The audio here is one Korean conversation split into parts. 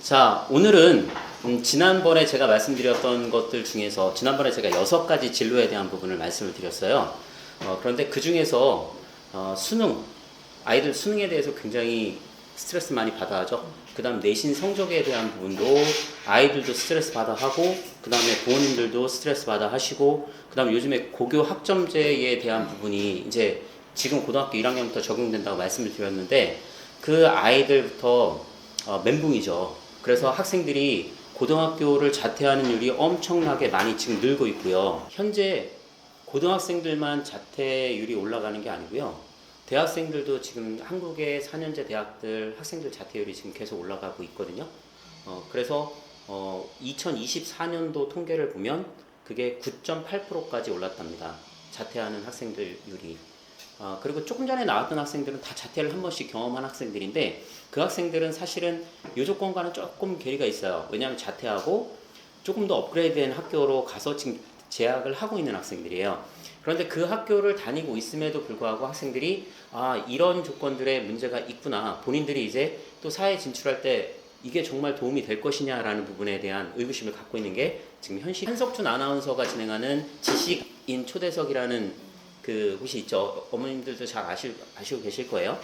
자, 오늘은 지난번에 제가 말씀드렸던 것들 중에서 지난번에 제가 6가지 진로에 대한 부분을 말씀을 드렸어요. 그런데 그 중에서 수능, 아이들 수능에 대해서 굉장히 스트레스 많이 받아 하죠. 그 다음 내신 성적에 대한 부분도 아이들도 스트레스 받아 하고, 그 다음에 부모님들도 스트레스 받아 하시고, 그 다음에 요즘에 고교 학점제에 대한 부분이 이제 지금 고등학교 1학년부터 적용된다고 말씀을 드렸는데, 그 아이들부터 멘붕이죠. 그래서 학생들이 고등학교를 자퇴하는 율이 엄청나게 많이 지금 늘고 있고요. 현재 고등학생들만 자퇴율이 올라가는 게 아니고요. 대학생들도 지금 한국의 4년제 대학들 학생들 자퇴율이 지금 계속 올라가고 있거든요. 그래서 2024년도 통계를 보면 그게 9.8%까지 올랐답니다. 자퇴하는 학생들율이. 그리고 조금 전에 나왔던 학생들은 다 자퇴를 한 번씩 경험한 학생들인데, 그 학생들은 사실은 요 조건과는 조금 괴리가 있어요. 왜냐하면 자퇴하고 조금 더 업그레이드된 학교로 가서 지금 재학을 하고 있는 학생들이에요. 그런데 그 학교를 다니고 있음에도 불구하고 학생들이 이런 조건들의 문제가 있구나, 본인들이 이제 또 사회에 진출할 때 이게 정말 도움이 될 것이냐라는 부분에 대한 의구심을 갖고 있는 게 지금 현실. 한석준 아나운서가 진행하는 지식인 초대석이라는 그 곳이 있죠. 어머님들도 잘 아시고 계실 거예요.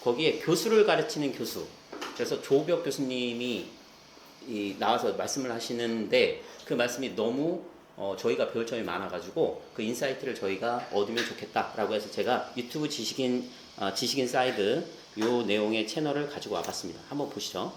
거기에 교수를 가르치는 교수, 그래서 조옥엽 교수님이 나와서 말씀을 하시는데, 그 말씀이 너무 저희가 배울 점이 많아가지고 그 인사이트를 저희가 얻으면 좋겠다라고 해서 제가 유튜브 지식인 사이드 요 내용의 채널을 가지고 와봤습니다. 한번 보시죠.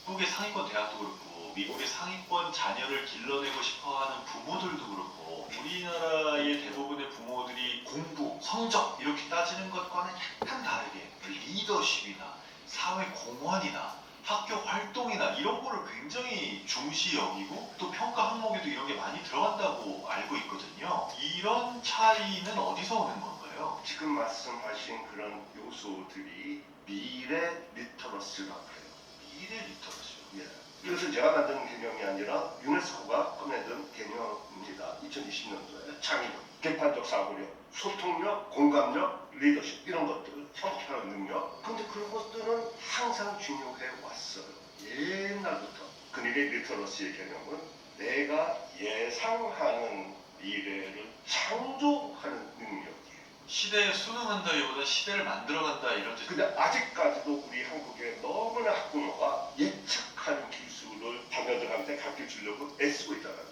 한국의 상위권 대학도 그렇고 미국의 상위권 자녀를 길러내고 싶어하는 부모들도 그렇고, 우리나라의 대부분의 부모들이 공부, 성적 이렇게 따지는 것과는 약간 다르게 리더십이나 사회 공헌이나 학교 활동이나 이런 거를 굉장히 중시 여기고, 또 평가 항목에도 이런 게 많이 들어간다고 알고 있거든요. 이런 차이는 어디서 오는 건가요? 지금 말씀하신 그런 요소들이 미래 리터러시라고 해요. 미래 리터러시. 예. 이것은 제가 만든 개념이 아니라 유네스코가 꺼내든 개념입니다. 2020년도에 창의력, 개판적 사고력, 소통력, 공감력, 리더십 이런 것들, 협업하는 능력. 근데 그런 것들은 항상 중요해 왔어요. 옛날부터. 그들의 리터러시의 개념은 내가 예상하는 미래를 창조하는 능력이에요. 시대에 순응한다기보다 시대를 만들어간다 이런 뜻. 근데 아직까지도 우리 한국에 너무나 학부모가 예측하는 기술을 자녀들한테 가르쳐 주려고 애쓰고 있다는 거예요.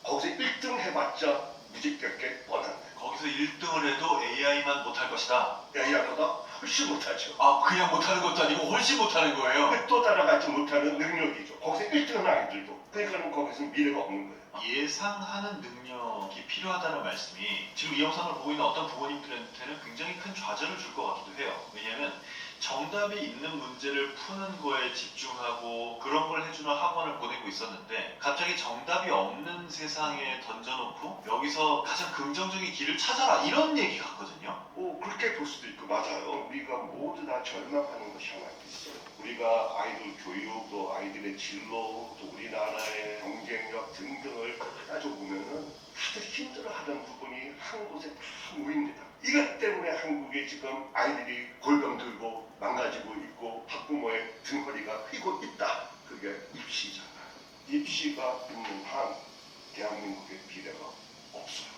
거기서 1등 해봤자 무직될 뻔한데, 거기서 1등을 해도 AI만 못할 것이다. AI보다 훨씬 못하죠. 그냥 못하는 것도 아니고 훨씬 못하는 거예요. 또 따라가지 못하는 능력이죠. 거기서 1등은 아이들도. 그러니까 거기서 미래가 없는 거예요. 예상하는 능력이 필요하다는 말씀이 지금 이 영상을 보고 있는 어떤 부모님들한테는 굉장히 큰 좌절을 줄 것 같기도 해요. 왜냐하면 정답이 있는 문제를 푸는 거에 집중하고 그런 걸 해주는 학원을 보내고 있었는데, 갑자기 정답이 없는 세상에 던져놓고 여기서 가장 긍정적인 길을 찾아라 이런 얘기 같거든요. 그렇게 볼 수도 있고, 맞아요. 우리가 모두 다 절망하는 것이 하나 있어요. 우리가 아이들 교육, 또 아이들의 진로, 또 우리나라의 경쟁력 등등을 따져보면은 다들 힘들어하는 부분이 한 곳에 다 모입니다. 이것 때문에 한국에 지금 아이들이 골병 들고 망가지고 있고 학부모의 등허리가 휘고 있다. 그게 입시잖아요. 입시가 있는 한 대한민국의 비례가 없어요.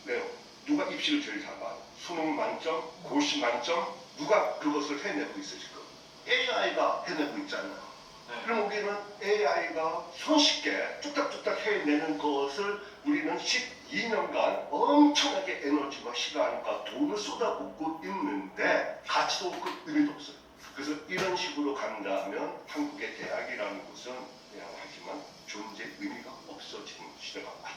왜요? 누가 입시를 제일 잘 봐요? 수능 만점, 고시 만점, 누가 그것을 해내고 있어 지금? AI가 해내고 있잖아요. 네. 그럼 우리는 AI가 손쉽게 뚝딱뚝딱 해내는 것을 우리는 12년간 엄청나게 에너지와 시간과 돈을 쏟아붓고 있는데 가치도 없고 의미도 없어요. 그래서 이런 식으로 간다면 한국의 대학이라는 곳은 미안하지만 존재 의미가 없어지는 시대가 왔다.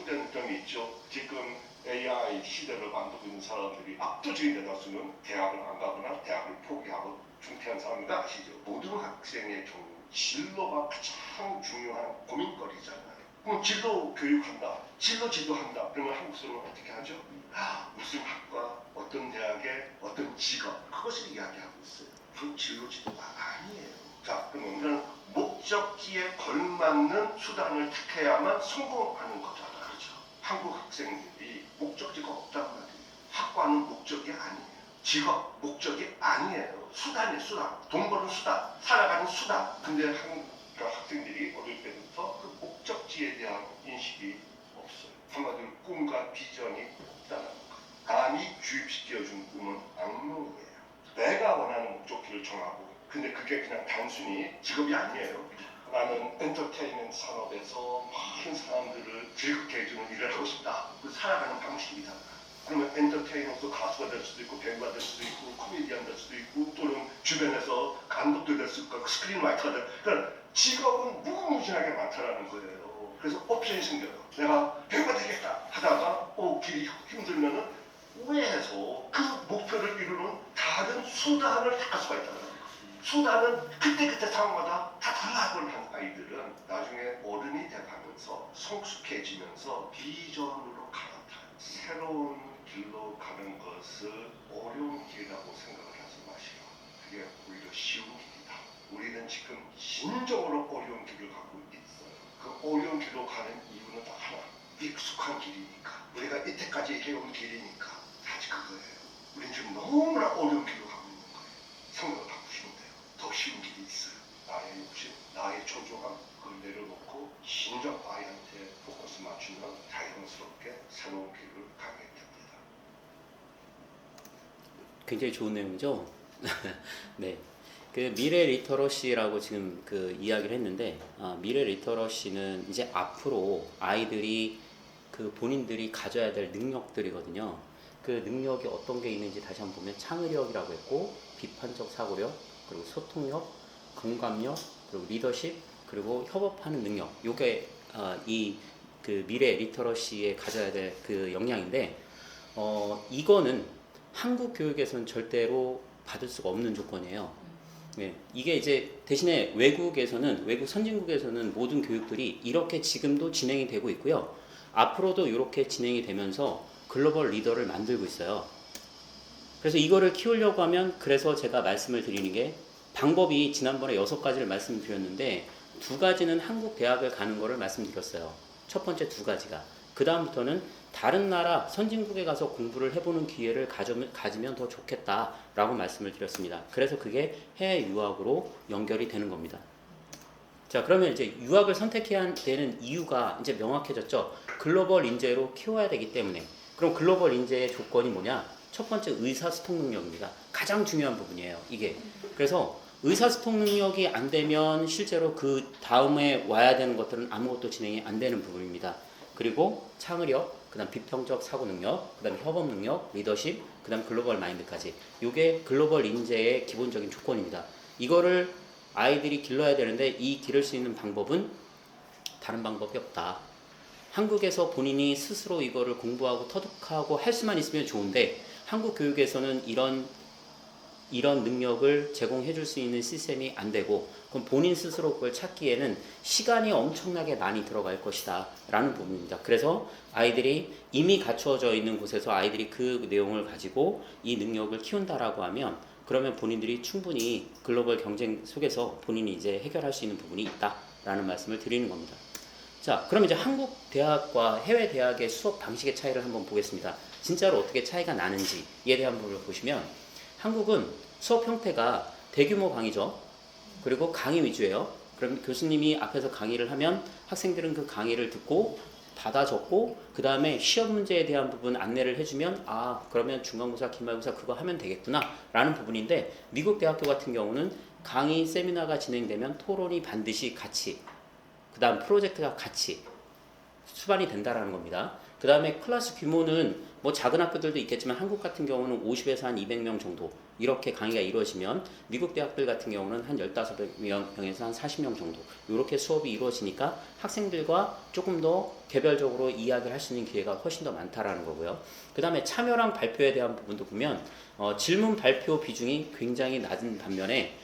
그런 점이 있죠. 지금 AI 시대를 만들고 있는 사람들이 압도적인 대다수는 대학을 안 가거나 대학을 포기하고 중퇴한 사람들 아시죠? 모든 학생의 경우 진로가 가장 중요한 고민거리잖아요. 그럼 진로 교육한다, 진로 지도한다. 그러면 한국 사람은 어떻게 하죠? 무슨 학과, 어떤 대학에, 어떤 직업, 그것을 이야기하고 있어요. 그건 진로 지도가 아니에요. 자, 그러면 우리는 목적지에 걸맞는 수단을 택해야만 성공하는 거잖아요. 그렇죠. 한국 학생들이 목적지가 없단 말이에요. 학과는 목적이 아니에요. 직업 목적이 아니에요. 수단이에요. 수단. 돈 버는 수단, 살아가는 수단. 근데 한국 학생들이 어릴 때부터 그 목적지에 대한 인식이 없어요. 한마디로 꿈과 비전이 없다는 거. 남이 주입시켜준 꿈은 악몽이에요. 내가 원하는 목적지를 정하고, 근데 그게 그냥 단순히 직업이 아니에요. 나는 엔터테인먼트 산업에서 많은 사람들을 즐겁게 해주는 일을 하고 싶다. 그 살아가는 방식이다. 그러면 엔터테이너도 가수가 될 수도 있고, 배우가 될 수도 있고, 코미디언 될 수도 있고, 또는 주변에서 감독도 될 수 있고, 스크린라이터가 될, 그러니까 직업은 무궁무진하게 많다라는 거예요. 그래서 옵션이 생겨요. 내가 배우가 되겠다 하다가 길이 힘들면은 우회해서 그 목표를 이루는 다른 수단을 택할 수가 있다는 거예요. 수단은 그때그때 상황마다 다 달라을 한 아이들은 나중에 어른이 돼가면서 성숙해지면서 비전으로 갈아타요. 새로운 길로 가는 것을 어려운 길이라고 생각을 하지 마시라. 그게 오히려 쉬운 길이다. 우리는 지금 진정으로 어려운 길을 가고 있어요. 그 어려운 길로 가는 이유는 딱 하나. 익숙한 길이니까. 우리가 이때까지 해온 길이니까. 사실 그거예요. 우리는 지금 너무나 어려운 길로 가고 있는 거예요. 생각을 바꾸시면 돼요. 더 쉬운 길이 있어요. 나의 욕심, 나의 초조함, 그걸 내려놓고 진정 아이한테 포커스 맞추면 자연스럽게 새로운 길을 가게 됩니다. 굉장히 좋은 내용이죠. 네. 그 미래 리터러시라고 지금 그 이야기를 했는데, 미래 리터러시는 이제 앞으로 아이들이 그 본인들이 가져야 될 능력들이거든요. 그 능력이 어떤 게 있는지 다시 한번 보면 창의력이라고 했고, 비판적 사고력, 그리고 소통력, 공감력, 그리고 리더십, 그리고 협업하는 능력. 요게 이 그 미래 리터러시에 가져야 될 그 역량인데, 이거는 한국 교육에서는 절대로 받을 수가 없는 조건이에요. 네, 이게 이제 대신에 외국에서는, 외국 선진국에서는 모든 교육들이 이렇게 지금도 진행이 되고 있고요. 앞으로도 이렇게 진행이 되면서 글로벌 리더를 만들고 있어요. 그래서 이거를 키우려고 하면, 그래서 제가 말씀을 드리는 게, 방법이 지난번에 6가지를 말씀드렸는데 2가지는 한국 대학을 가는 거를 말씀드렸어요. 첫 번째 2가지가. 그 다음부터는 다른 나라 선진국에 가서 공부를 해보는 기회를 가지면 더 좋겠다라고 말씀을 드렸습니다. 그래서 그게 해외 유학으로 연결이 되는 겁니다. 자, 그러면 이제 유학을 선택해야 되는 이유가 이제 명확해졌죠. 글로벌 인재로 키워야 되기 때문에. 그럼 글로벌 인재의 조건이 뭐냐? 첫 번째, 의사소통 능력입니다. 가장 중요한 부분이에요, 이게. 그래서 의사소통 능력이 안 되면 실제로 그 다음에 와야 되는 것들은 아무것도 진행이 안 되는 부분입니다. 그리고 창의력, 그 다음 비평적 사고 능력, 그 다음 협업 능력, 리더십, 그 다음 글로벌 마인드까지. 이게 글로벌 인재의 기본적인 조건입니다. 이거를 아이들이 길러야 되는데, 이 기를 수 있는 방법은 다른 방법이 없다. 한국에서 본인이 스스로 이거를 공부하고 터득하고 할 수만 있으면 좋은데, 한국 교육에서는 이런 능력을 제공해 줄 수 있는 시스템이 안 되고, 그럼 본인 스스로 그걸 찾기에는 시간이 엄청나게 많이 들어갈 것이다 라는 부분입니다. 그래서 아이들이 이미 갖추어져 있는 곳에서 아이들이 그 내용을 가지고 이 능력을 키운다라고 하면, 그러면 본인들이 충분히 글로벌 경쟁 속에서 본인이 이제 해결할 수 있는 부분이 있다라는 말씀을 드리는 겁니다. 자, 그럼 이제 한국 대학과 해외 대학의 수업 방식의 차이를 한번 보겠습니다. 진짜로 어떻게 차이가 나는지에 대한 부분을 보시면, 한국은 수업 형태가 대규모 강의죠. 그리고 강의 위주예요. 그럼 교수님이 앞에서 강의를 하면 학생들은 그 강의를 듣고 받아 적고, 그 다음에 시험 문제에 대한 부분 안내를 해주면, 그러면 중간고사, 기말고사 그거 하면 되겠구나 라는 부분인데, 미국 대학교 같은 경우는 강의, 세미나가 진행되면 토론이 반드시 같이, 그 다음 프로젝트가 같이 수반이 된다라는 겁니다. 그 다음에 클래스 규모는 뭐 작은 학교들도 있겠지만, 한국 같은 경우는 50에서 한 200명 정도 이렇게 강의가 이루어지면, 미국 대학들 같은 경우는 한 15명에서 한 40명 정도 이렇게 수업이 이루어지니까 학생들과 조금 더 개별적으로 이야기를 할 수 있는 기회가 훨씬 더 많다라는 거고요. 그 다음에 참여랑 발표에 대한 부분도 보면, 질문 발표 비중이 굉장히 낮은 반면에,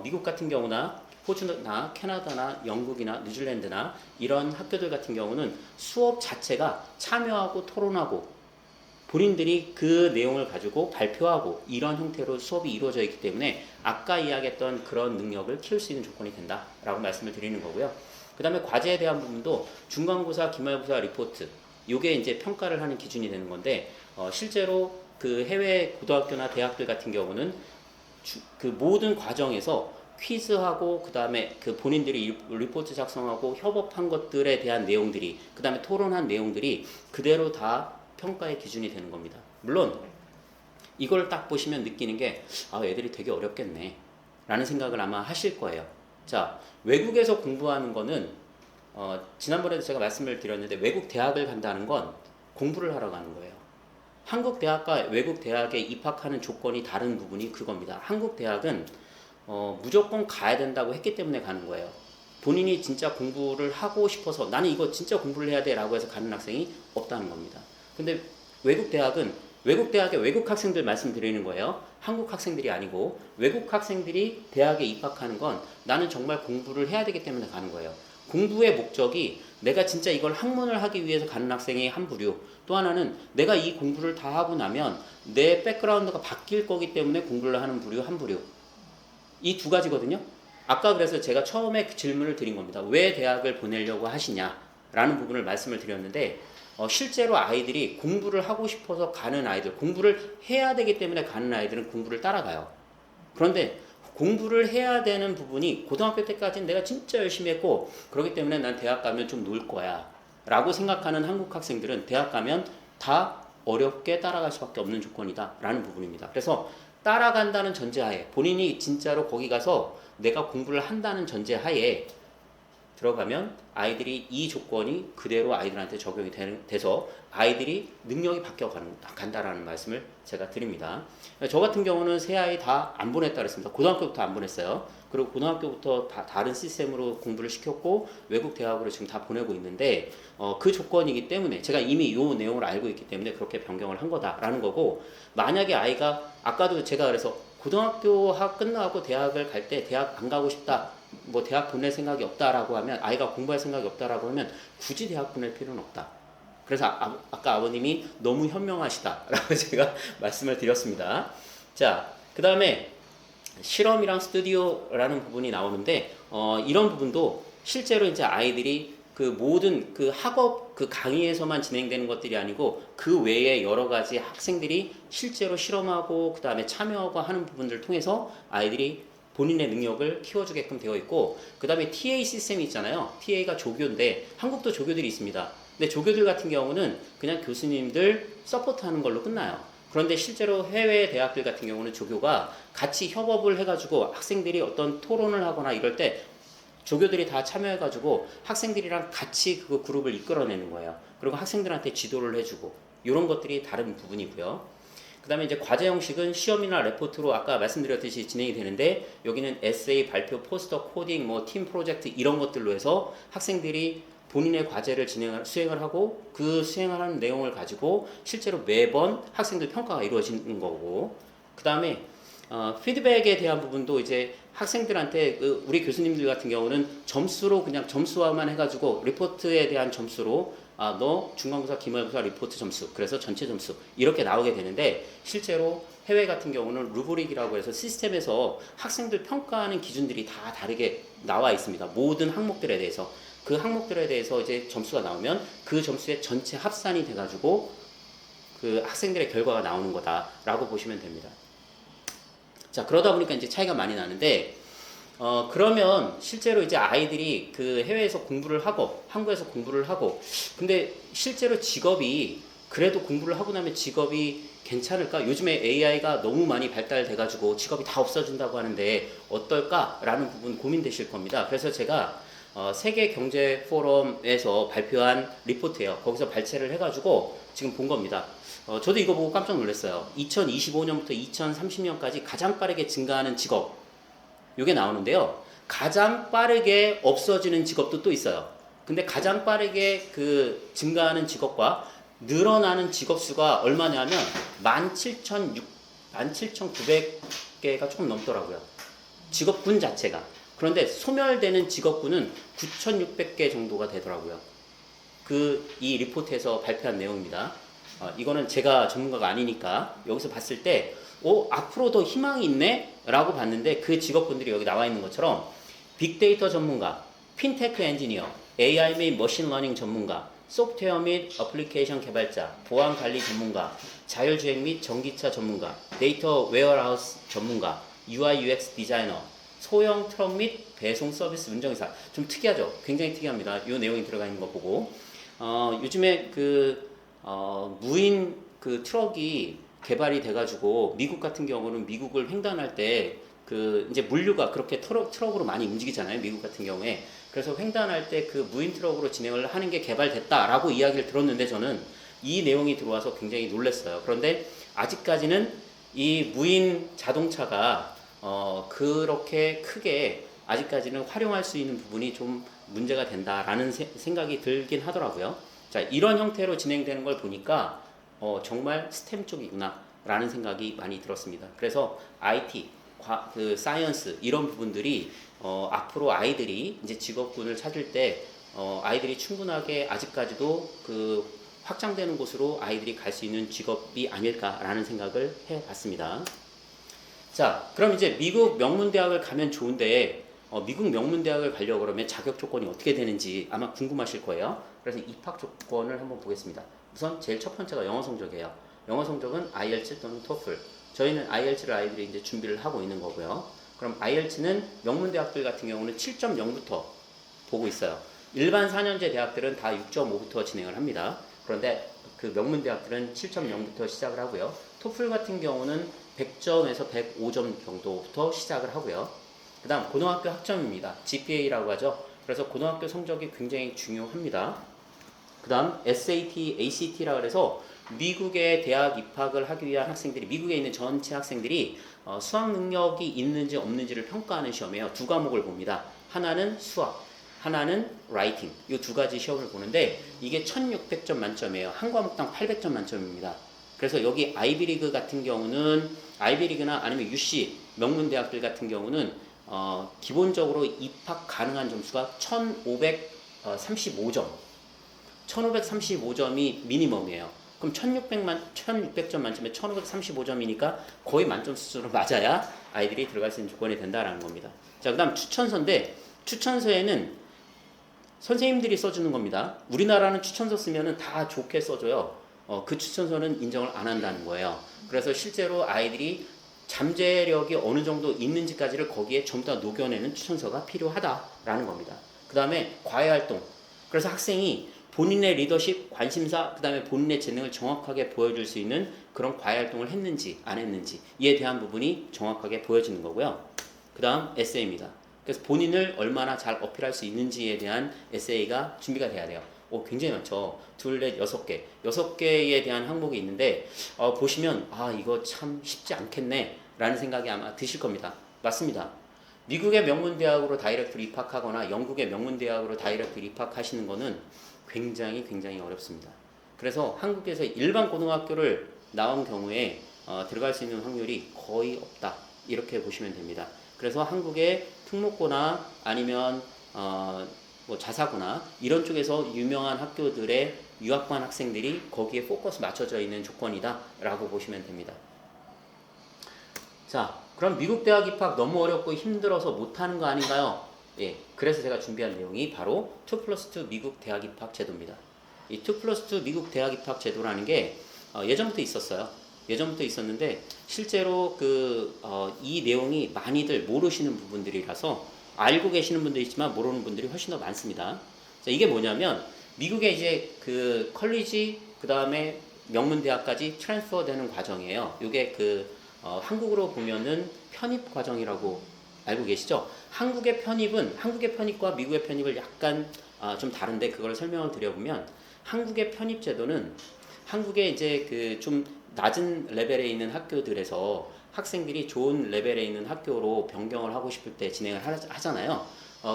미국 같은 경우나 호주나 캐나다나 영국이나 뉴질랜드나 이런 학교들 같은 경우는 수업 자체가 참여하고 토론하고 본인들이 그 내용을 가지고 발표하고 이런 형태로 수업이 이루어져 있기 때문에, 아까 이야기했던 그런 능력을 키울 수 있는 조건이 된다라고 말씀을 드리는 거고요. 그 다음에 과제에 대한 부분도 중간고사, 기말고사, 리포트, 요게 이제 평가를 하는 기준이 되는 건데, 실제로 그 해외 고등학교나 대학들 같은 경우는 그 모든 과정에서 퀴즈하고 그 다음에 그 본인들이 리포트 작성하고 협업한 것들에 대한 내용들이 그 다음에 토론한 내용들이 그대로 다 평가의 기준이 되는 겁니다. 물론 이걸 딱 보시면 느끼는 게 애들이 되게 어렵겠네 라는 생각을 아마 하실 거예요. 자, 외국에서 공부하는 거는 지난번에도 제가 말씀을 드렸는데 외국 대학을 간다는 건 공부를 하러 가는 거예요. 한국 대학과 외국 대학에 입학하는 조건이 다른 부분이 그겁니다. 한국 대학은 무조건 가야 된다고 했기 때문에 가는 거예요. 본인이 진짜 공부를 하고 싶어서 나는 이거 진짜 공부를 해야 돼 라고 해서 가는 학생이 없다는 겁니다. 근데 외국 대학은 외국 대학의 외국 학생들 말씀드리는 거예요. 한국 학생들이 아니고 외국 학생들이 대학에 입학하는 건 나는 정말 공부를 해야 되기 때문에 가는 거예요. 공부의 목적이 내가 진짜 이걸 학문을 하기 위해서 가는 학생이 한 부류, 또 하나는 내가 이 공부를 다 하고 나면 내 백그라운드가 바뀔 거기 때문에 공부를 하는 부류 한 부류. 이 두 가지거든요. 아까 그래서 제가 처음에 그 질문을 드린 겁니다. 왜 대학을 보내려고 하시냐라는 부분을 말씀을 드렸는데 실제로 아이들이 공부를 하고 싶어서 가는 아이들, 공부를 해야 되기 때문에 가는 아이들은 공부를 따라가요. 그런데 공부를 해야 되는 부분이 고등학교 때까지는 내가 진짜 열심히 했고 그렇기 때문에 난 대학 가면 좀 놀 거야 라고 생각하는 한국 학생들은 대학 가면 다 어렵게 따라갈 수밖에 없는 조건이다 라는 부분입니다. 그래서 따라간다는 전제하에 본인이 진짜로 거기 가서 내가 공부를 한다는 전제하에 들어가면 아이들이 이 조건이 그대로 아이들한테 적용이 돼서 아이들이 능력이 바뀌어 간다라는 말씀을 제가 드립니다. 저 같은 경우는 세 아이 다 안 보냈다 그랬습니다. 고등학교부터 안 보냈어요. 그리고 고등학교부터 다 다른 시스템으로 공부를 시켰고 외국 대학으로 지금 다 보내고 있는데 그 조건이기 때문에 제가 이미 이 내용을 알고 있기 때문에 그렇게 변경을 한 거다라는 거고, 만약에 아이가 아까도 제가 그래서 고등학교 학 끝나고 대학을 갈 때 대학 안 가고 싶다, 뭐 대학 보낼 생각이 없다라고 하면, 아이가 공부할 생각이 없다라고 하면 굳이 대학 보낼 필요는 없다. 그래서 아까 아버님이 너무 현명하시다라고 제가 말씀을 드렸습니다. 자, 그 다음에 실험이랑 스튜디오라는 부분이 나오는데 이런 부분도 실제로 이제 아이들이 그 모든 그 학업 그 강의에서만 진행되는 것들이 아니고 그 외에 여러 가지 학생들이 실제로 실험하고 그 다음에 참여하고 하는 부분들을 통해서 아이들이 본인의 능력을 키워주게끔 되어 있고, 그 다음에 TA 시스템이 있잖아요. TA가 조교인데 한국도 조교들이 있습니다. 근데 조교들 같은 경우는 그냥 교수님들 서포트하는 걸로 끝나요. 그런데 실제로 해외 대학들 같은 경우는 조교가 같이 협업을 해가지고 학생들이 어떤 토론을 하거나 이럴 때 조교들이 다 참여해가지고 학생들이랑 같이 그 그룹을 이끌어내는 거예요. 그리고 학생들한테 지도를 해주고 이런 것들이 다른 부분이고요. 그 다음에 이제 과제 형식은 시험이나 레포트로 아까 말씀드렸듯이 진행이 되는데, 여기는 에세이, 발표, 포스터, 코딩, 뭐 팀 프로젝트 이런 것들로 해서 학생들이 본인의 과제를 수행을 하고 그 수행을 하는 내용을 가지고 실제로 매번 학생들 평가가 이루어지는 거고, 그 다음에 피드백에 대한 부분도 이제 학생들한테 우리 교수님들 같은 경우는 점수로 그냥 점수화만 해가지고 리포트에 대한 점수로 너 중간고사, 기말고사 리포트 점수, 그래서 전체 점수 이렇게 나오게 되는데, 실제로 해외 같은 경우는 루브릭이라고 해서 시스템에서 학생들 평가하는 기준들이 다 다르게 나와 있습니다. 모든 항목들에 대해서. 그 항목들에 대해서 이제 점수가 나오면 그 점수의 전체 합산이 돼가지고 그 학생들의 결과가 나오는 거다라고 보시면 됩니다. 자, 그러다 보니까 이제 차이가 많이 나는데, 그러면 실제로 이제 아이들이 그 해외에서 공부를 하고 한국에서 공부를 하고, 근데 실제로 직업이 그래도 공부를 하고 나면 직업이 괜찮을까? 요즘에 AI가 너무 많이 발달돼가지고 직업이 다 없어진다고 하는데 어떨까라는 부분 고민되실 겁니다. 그래서 제가 세계경제포럼에서 발표한 리포트예요. 거기서 발췌를 해가지고 지금 본 겁니다. 저도 이거 보고 깜짝 놀랐어요. 2025년부터 2030년까지 가장 빠르게 증가하는 직업, 이게 나오는데요. 가장 빠르게 없어지는 직업도 또 있어요. 근데 가장 빠르게 그 증가하는 직업과 늘어나는 직업 수가 얼마냐면 17,900개가 조금 넘더라고요. 직업군 자체가. 그런데 소멸되는 직업군은 9,600개 정도가 되더라고요. 이 리포트에서 발표한 내용입니다. 이거는 제가 전문가가 아니니까 여기서 봤을 때 앞으로 더 희망이 있네? 라고 봤는데 그 직업군들이 여기 나와 있는 것처럼 빅데이터 전문가, 핀테크 엔지니어, AI 및 머신러닝 전문가, 소프트웨어 및 어플리케이션 개발자, 보안 관리 전문가, 자율주행 및 전기차 전문가, 데이터 웨어하우스 전문가, UI UX 디자이너, 소형 트럭 및 배송 서비스 운전기사. 좀 특이하죠? 굉장히 특이합니다. 이 내용이 들어가 있는 거 보고. 요즘에 무인 트럭이 개발이 돼가지고 미국 같은 경우는 미국을 횡단할 때 이제 물류가 그렇게 트럭으로 많이 움직이잖아요. 미국 같은 경우에. 그래서 횡단할 때 그 무인 트럭으로 진행을 하는 게 개발됐다라고 이야기를 들었는데 저는 이 내용이 들어와서 굉장히 놀랐어요. 그런데 아직까지는 이 무인 자동차가 그렇게 크게 아직까지는 활용할 수 있는 부분이 좀 문제가 된다라는 생각이 들긴 하더라고요. 자, 이런 형태로 진행되는 걸 보니까 정말 스템 쪽이구나 라는 생각이 많이 들었습니다. 그래서 IT, 사이언스 이런 부분들이 앞으로 아이들이 이제 직업군을 찾을 때 아이들이 충분하게 아직까지도 확장되는 곳으로 아이들이 갈 수 있는 직업이 아닐까라는 생각을 해봤습니다. 자, 그럼 이제 미국 명문대학을 가면 좋은데 미국 명문대학을 가려고 그러면 자격 조건이 어떻게 되는지 아마 궁금하실 거예요. 그래서 입학 조건을 한번 보겠습니다. 우선 제일 첫 번째가 영어 성적이에요. 영어 성적은 IELTS 또는 TOEFL. 저희는 IELTS를 아이들이 이제 준비를 하고 있는 거고요. 그럼 IELTS는 명문대학들 같은 경우는 7.0부터 보고 있어요. 일반 4년제 대학들은 다 6.5부터 진행을 합니다. 그런데 그 명문대학들은 7.0부터 시작을 하고요. 토플 같은 경우는 100점에서 105점 정도부터 시작을 하고요. 그 다음 고등학교 학점입니다. GPA라고 하죠. 그래서 고등학교 성적이 굉장히 중요합니다. 그 다음 SAT, ACT라 그래서 미국의 대학 입학을 하기 위한 학생들이, 미국에 있는 전체 학생들이 수학 능력이 있는지 없는지를 평가하는 시험이에요. 두 과목을 봅니다. 하나는 수학, 하나는 라이팅. 이 두 가지 시험을 보는데 이게 1600점 만점이에요. 한 과목당 800점 만점입니다. 그래서 여기 아이비리그 같은 경우는 아이비리그나 아니면 UC 명문대학들 같은 경우는 기본적으로 입학 가능한 점수가 1535점 1535점이 미니멈이에요. 그럼 1600점 만점에 1535점이니까 거의 만점 수준으로 맞아야 아이들이 들어갈 수 있는 조건이 된다라는 겁니다. 자, 그 다음 추천서인데 추천서에는 선생님들이 써주는 겁니다. 우리나라는 추천서 쓰면은 다 좋게 써줘요. 그 추천서는 인정을 안 한다는 거예요. 그래서 실제로 아이들이 잠재력이 어느 정도 있는지까지를 거기에 전부 다 녹여내는 추천서가 필요하다라는 겁니다. 그 다음에 과외활동. 그래서 학생이 본인의 리더십, 관심사, 그 다음에 본인의 재능을 정확하게 보여줄 수 있는 그런 과외활동을 했는지 안 했는지 이에 대한 부분이 정확하게 보여지는 거고요. 그 다음 에세이입니다. 그래서 본인을 얼마나 잘 어필할 수 있는지에 대한 에세이가 준비가 돼야 돼요. 굉장히 많죠. 2, 4, 6개. 6개에 대한 항목이 있는데 보시면 이거 참 쉽지 않겠네 라는 생각이 아마 드실 겁니다. 맞습니다. 미국의 명문대학으로 다이렉트로 입학하거나 영국의 명문대학으로 다이렉트로 입학하시는 거는 굉장히 어렵습니다. 그래서 한국에서 일반 고등학교를 나온 경우에 들어갈 수 있는 확률이 거의 없다. 이렇게 보시면 됩니다. 그래서 한국의 특목고나 아니면 자사고나 이런 쪽에서 유명한 학교들의 유학반 학생들이 거기에 포커스 맞춰져 있는 조건이다 라고 보시면 됩니다. 자, 그럼 미국 대학 입학 너무 어렵고 힘들어서 못하는 거 아닌가요? 예, 그래서 제가 준비한 내용이 바로 2+2 미국 대학 입학 제도입니다. 이 2+2 미국 대학 입학 제도라는 게 예전부터 있었어요. 예전부터 있었는데 실제로 이 내용이 많이들 모르시는 부분들이라서 알고 계시는 분도 있지만 모르는 분들이 훨씬 더 많습니다. 자, 이게 뭐냐면 미국에 이제 컬리지 그 다음에 명문대학까지 트랜스퍼 되는 과정이에요. 이게 한국으로 보면은 편입 과정이라고 알고 계시죠? 한국의 편입과 미국의 편입을 약간 좀 다른데 그걸 설명을 드려보면 한국의 편입 제도는 한국에 이제 좀 낮은 레벨에 있는 학교들에서 학생들이 좋은 레벨에 있는 학교로 변경을 하고 싶을 때 진행을 하잖아요.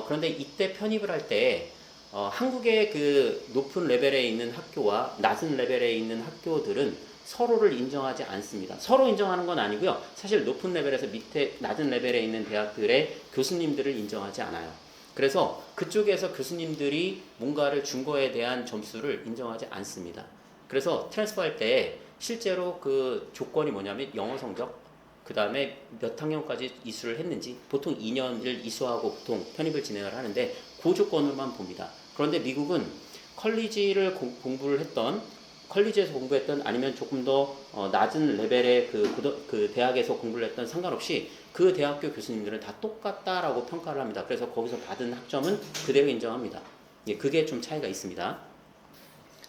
그런데 이때 편입을 할 때 한국의 높은 레벨에 있는 학교와 낮은 레벨에 있는 학교들은 서로를 인정하지 않습니다. 서로 인정하는 건 아니고요. 사실 높은 레벨에서 밑에 낮은 레벨에 있는 대학들의 교수님들을 인정하지 않아요. 그래서 그쪽에서 교수님들이 뭔가를 준 거에 대한 점수를 인정하지 않습니다. 그래서 트랜스퍼 할 때 실제로 조건이 뭐냐면 영어 성적, 그 다음에 몇 학년까지 이수를 했는지, 보통 2년을 이수하고 보통 편입을 진행을 하는데 그 조건으로만 봅니다. 그런데 미국은 컬리지를 공부를 했던 컬리지에서 공부했던 아니면 조금 더 낮은 레벨의 그 대학에서 공부를 했던 상관없이 그 대학교 교수님들은 다 똑같다라고 평가를 합니다. 그래서 거기서 받은 학점은 그대로 인정합니다. 예, 그게 좀 차이가 있습니다.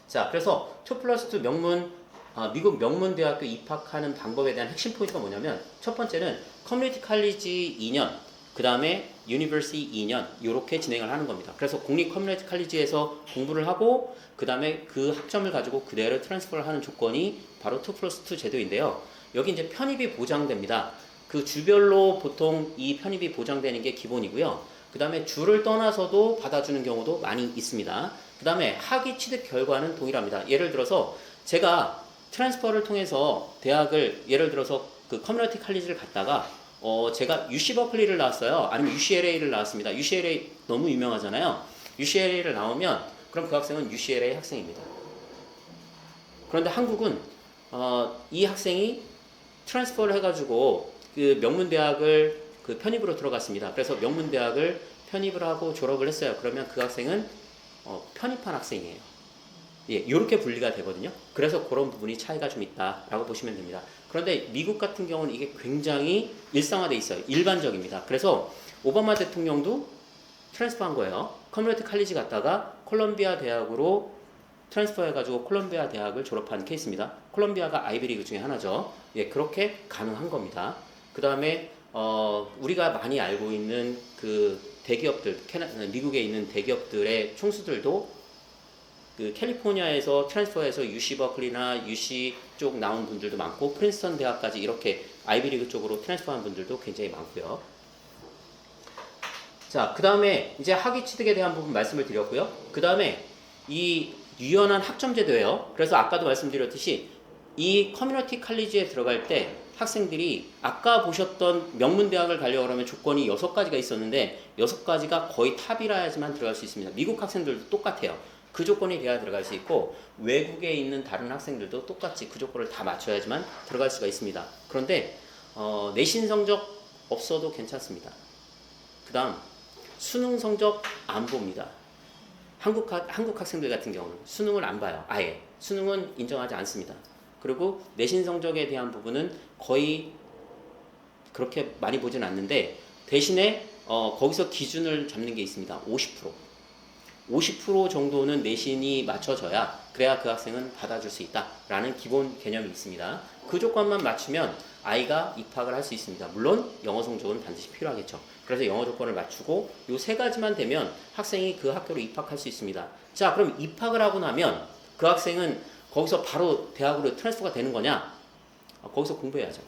자, 그래서 2+2 미국 명문대학교 입학하는 방법에 대한 핵심 포인트가 뭐냐면 첫 번째는 커뮤니티 칼리지 2년, 그 다음에 유니버시티 2년 이렇게 진행을 하는 겁니다. 그래서 공립 커뮤니티 칼리지에서 공부를 하고 그 다음에 그 학점을 가지고 그대로 트랜스퍼를 하는 조건이 바로 2+2 제도인데요. 여기 이제 편입이 보장됩니다. 그 주별로 보통 이 편입이 보장되는 게 기본이고요. 그 다음에 주를 떠나서도 받아주는 경우도 많이 있습니다. 그 다음에 학위 취득 결과는 동일합니다. 예를 들어서 제가 트랜스퍼를 통해서 대학을 예를 들어서 그 커뮤니티 칼리지를 갔다가 제가 UC 버클리를 나왔어요. 아니면 UCLA를 나왔습니다. UCLA 너무 유명하잖아요. UCLA를 나오면 그럼 그 학생은 UCLA 학생입니다. 그런데 한국은 이 학생이 트랜스퍼를 해가지고 그 명문대학을 그 편입으로 들어갔습니다. 그래서 명문대학을 편입을 하고 졸업을 했어요. 그러면 그 학생은 편입한 학생이에요. 예, 이렇게 분리가 되거든요. 그래서 그런 부분이 차이가 좀 있다라고 보시면 됩니다. 그런데 미국 같은 경우는 이게 굉장히 일상화돼 있어요. 일반적입니다. 그래서 오바마 대통령도 트랜스퍼한 거예요. 커뮤니티 칼리지 갔다가 콜롬비아 대학으로 트랜스퍼 해가지고 콜롬비아 대학을 졸업한 케이스입니다. 콜롬비아가 아이비리그 중에 하나죠. 예, 그렇게 가능한 겁니다. 그 다음에 우리가 많이 알고 있는 그 대기업들, 미국에 있는 대기업들의 총수들도 그 캘리포니아에서 트랜스퍼해서 UC 버클리나 UC 쪽 나온 분들도 많고 프린스턴 대학까지 이렇게 아이비리그 쪽으로 트랜스퍼한 분들도 굉장히 많고요. 자, 그 다음에 이제 학위 취득에 대한 부분 말씀을 드렸고요. 그 다음에 이 유연한 학점 제도예요. 그래서 아까도 말씀드렸듯이 이 커뮤니티 칼리지에 들어갈 때 학생들이 아까 보셨던 명문대학을 가려고 하면 조건이 6가지가 있었는데 6가지가 거의 탑이라야지만 들어갈 수 있습니다. 미국 학생들도 똑같아요. 그 조건이 돼야 들어갈 수 있고 외국에 있는 다른 학생들도 똑같이 그 조건을 다 맞춰야지만 들어갈 수가 있습니다. 그런데 내신 성적 없어도 괜찮습니다. 그 다음 수능 성적 안 봅니다. 한국 학생들 같은 경우는 수능을 안 봐요. 아예 수능은 인정하지 않습니다. 그리고 내신 성적에 대한 부분은 거의 그렇게 많이 보진 않는데 대신에 거기서 기준을 잡는 게 있습니다. 50% 정도는 내신이 맞춰져야 그래야 그 학생은 받아줄 수 있다라는 기본 개념이 있습니다. 그 조건만 맞추면 아이가 입학을 할 수 있습니다. 물론 영어 성적은 반드시 필요하겠죠. 그래서 영어 조건을 맞추고 요 3가지만 되면 학생이 그 학교로 입학할 수 있습니다. 자, 그럼 입학을 하고 나면 그 학생은 거기서 바로 대학으로 트랜스퍼가 되는 거냐? 거기서 공부해야죠.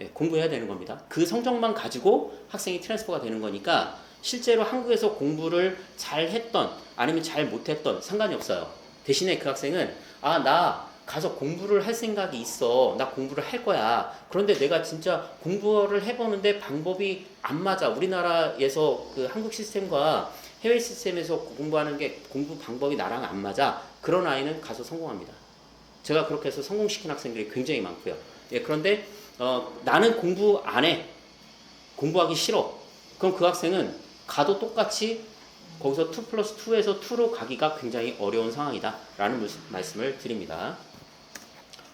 예, 공부해야 되는 겁니다. 그 성적만 가지고 학생이 트랜스퍼가 되는 거니까 실제로 한국에서 공부를 잘 했던 아니면 잘 못했던 상관이 없어요. 대신에 그 학생은 나 가서 공부를 할 생각이 있어. 나 공부를 할 거야. 그런데 내가 진짜 공부를 해보는데 방법이 안 맞아. 우리나라에서 그 한국 시스템과 해외 시스템에서 공부하는 게 공부 방법이 나랑 안 맞아. 그런 아이는 가서 성공합니다. 제가 그렇게 해서 성공시킨 학생들이 굉장히 많고요. 예, 그런데 나는 공부 안 해. 공부하기 싫어. 그럼 그 학생은 가도 똑같이 거기서 2+2에서 2로 가기가 굉장히 어려운 상황이다 라는 말씀을 드립니다.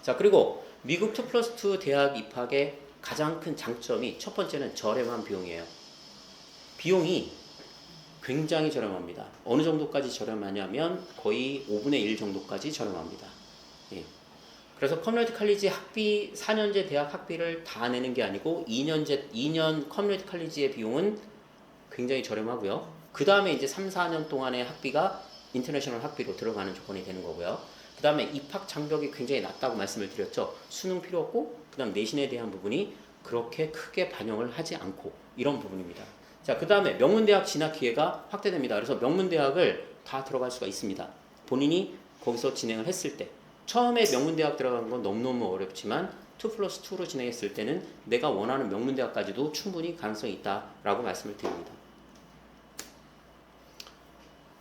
자, 그리고 미국 2+2 대학 입학의 가장 큰 장점이 첫 번째는 저렴한 비용이에요. 비용이 굉장히 저렴합니다. 어느 정도까지 저렴하냐면 거의 5분의 1 정도까지 저렴합니다. 예. 그래서 커뮤니티 칼리지 학비 4년제 대학 학비를 다 내는 게 아니고 2년 커뮤니티 칼리지의 비용은 굉장히 저렴하고요. 그 다음에 이제 3, 4년 동안의 학비가 인터내셔널 학비로 들어가는 조건이 되는 거고요. 그 다음에 입학 장벽이 굉장히 낮다고 말씀을 드렸죠. 수능 필요 없고 그 다음 내신에 대한 부분이 그렇게 크게 반영을 하지 않고 이런 부분입니다. 자, 그 다음에 명문대학 진학 기회가 확대됩니다. 그래서 명문대학을 다 들어갈 수가 있습니다. 본인이 거기서 진행을 했을 때 처음에 명문대학 들어가는 건 너무너무 어렵지만 2+2로 진행했을 때는 내가 원하는 명문대학까지도 충분히 가능성이 있다라고 말씀을 드립니다.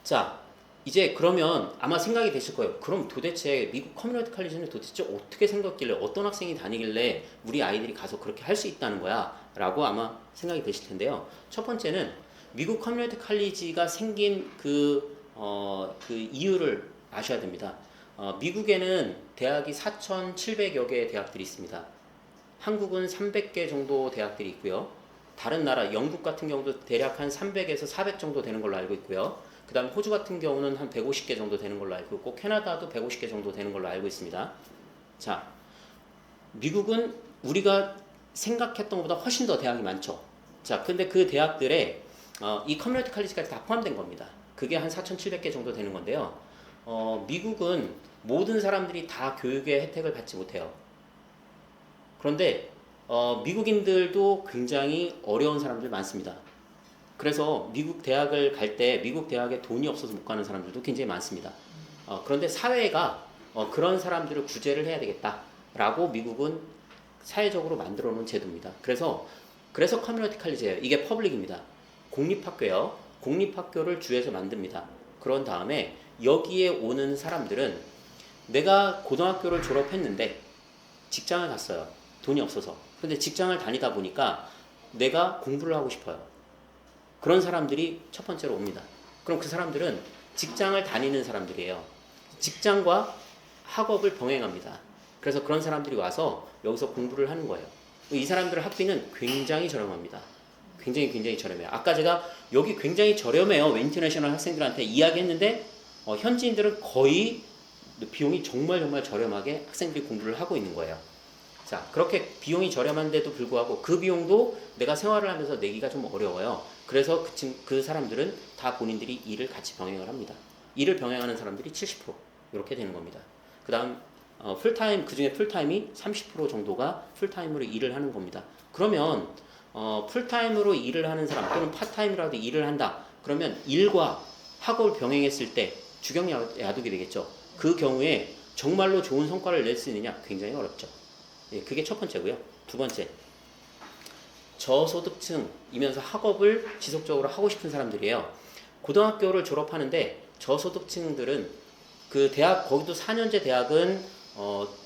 자, 이제 그러면 아마 생각이 되실 거예요. 그럼 도대체 미국 커뮤니티 칼리지는 도대체 어떻게 생겼길래 어떤 학생이 다니길래 우리 아이들이 가서 그렇게 할 수 있다는 거야? 라고 아마 생각이 되실 텐데요. 첫 번째는 미국 커뮤니티 칼리지가 생긴 그 이유를 아셔야 됩니다. 미국에는 대학이 4,700여 개의 대학들이 있습니다. 한국은 300개 정도 대학들이 있고요. 다른 나라, 영국 같은 경우도 대략 한 300에서 400 정도 되는 걸로 알고 있고요. 그 다음에 호주 같은 경우는 한 150개 정도 되는 걸로 알고 있고, 캐나다도 150개 정도 되는 걸로 알고 있습니다. 자, 미국은 우리가 생각했던 것보다 훨씬 더 대학이 많죠. 자, 근데 그 대학들에 이 커뮤니티 칼리지까지 다 포함된 겁니다. 그게 한 4,700개 정도 되는 건데요. 미국은 모든 사람들이 다 교육의 혜택을 받지 못해요. 그런데 미국인들도 굉장히 어려운 사람들 많습니다. 그래서 미국 대학을 갈 때 미국 대학에 돈이 없어서 못 가는 사람들도 굉장히 많습니다. 그런데 사회가 그런 사람들을 구제를 해야 되겠다라고 미국은 사회적으로 만들어 놓은 제도입니다. 그래서 커뮤니티 칼리지예요. 이게 퍼블릭입니다. 공립학교예요. 공립학교를 주에서 만듭니다. 그런 다음에 여기에 오는 사람들은 내가 고등학교를 졸업했는데 직장을 갔어요. 돈이 없어서. 근데 직장을 다니다 보니까 내가 공부를 하고 싶어요. 그런 사람들이 첫 번째로 옵니다. 그럼 그 사람들은 직장을 다니는 사람들이에요. 직장과 학업을 병행합니다. 그래서 그런 사람들이 와서 여기서 공부를 하는 거예요. 이 사람들의 학비는 굉장히 저렴합니다. 굉장히 저렴해요. 아까 제가 여기 굉장히 저렴해요. 인터내셔널 학생들한테 이야기했는데 현지인들은 거의 비용이 정말 저렴하게 학생들이 공부를 하고 있는 거예요. 자, 그렇게 비용이 저렴한데도 불구하고 그 비용도 내가 생활을 하면서 내기가 좀 어려워요. 그래서 그 사람들은 다 본인들이 일을 같이 병행을 합니다. 일을 병행하는 사람들이 70% 이렇게 되는 겁니다. 그 다음 풀타임, 그중에 풀타임이 30% 정도가 풀타임으로 일을 하는 겁니다. 그러면 풀타임으로 일을 하는 사람 또는 파타임이라도 일을 한다. 그러면 일과 학업을 병행했을 때 주경야독이 되겠죠. 그 경우에 정말로 좋은 성과를 낼 수 있느냐? 굉장히 어렵죠. 예, 그게 첫 번째고요. 두 번째, 저소득층이면서 학업을 지속적으로 하고 싶은 사람들이에요. 고등학교를 졸업하는데 저소득층들은 그 대학, 거기도 4년제 대학은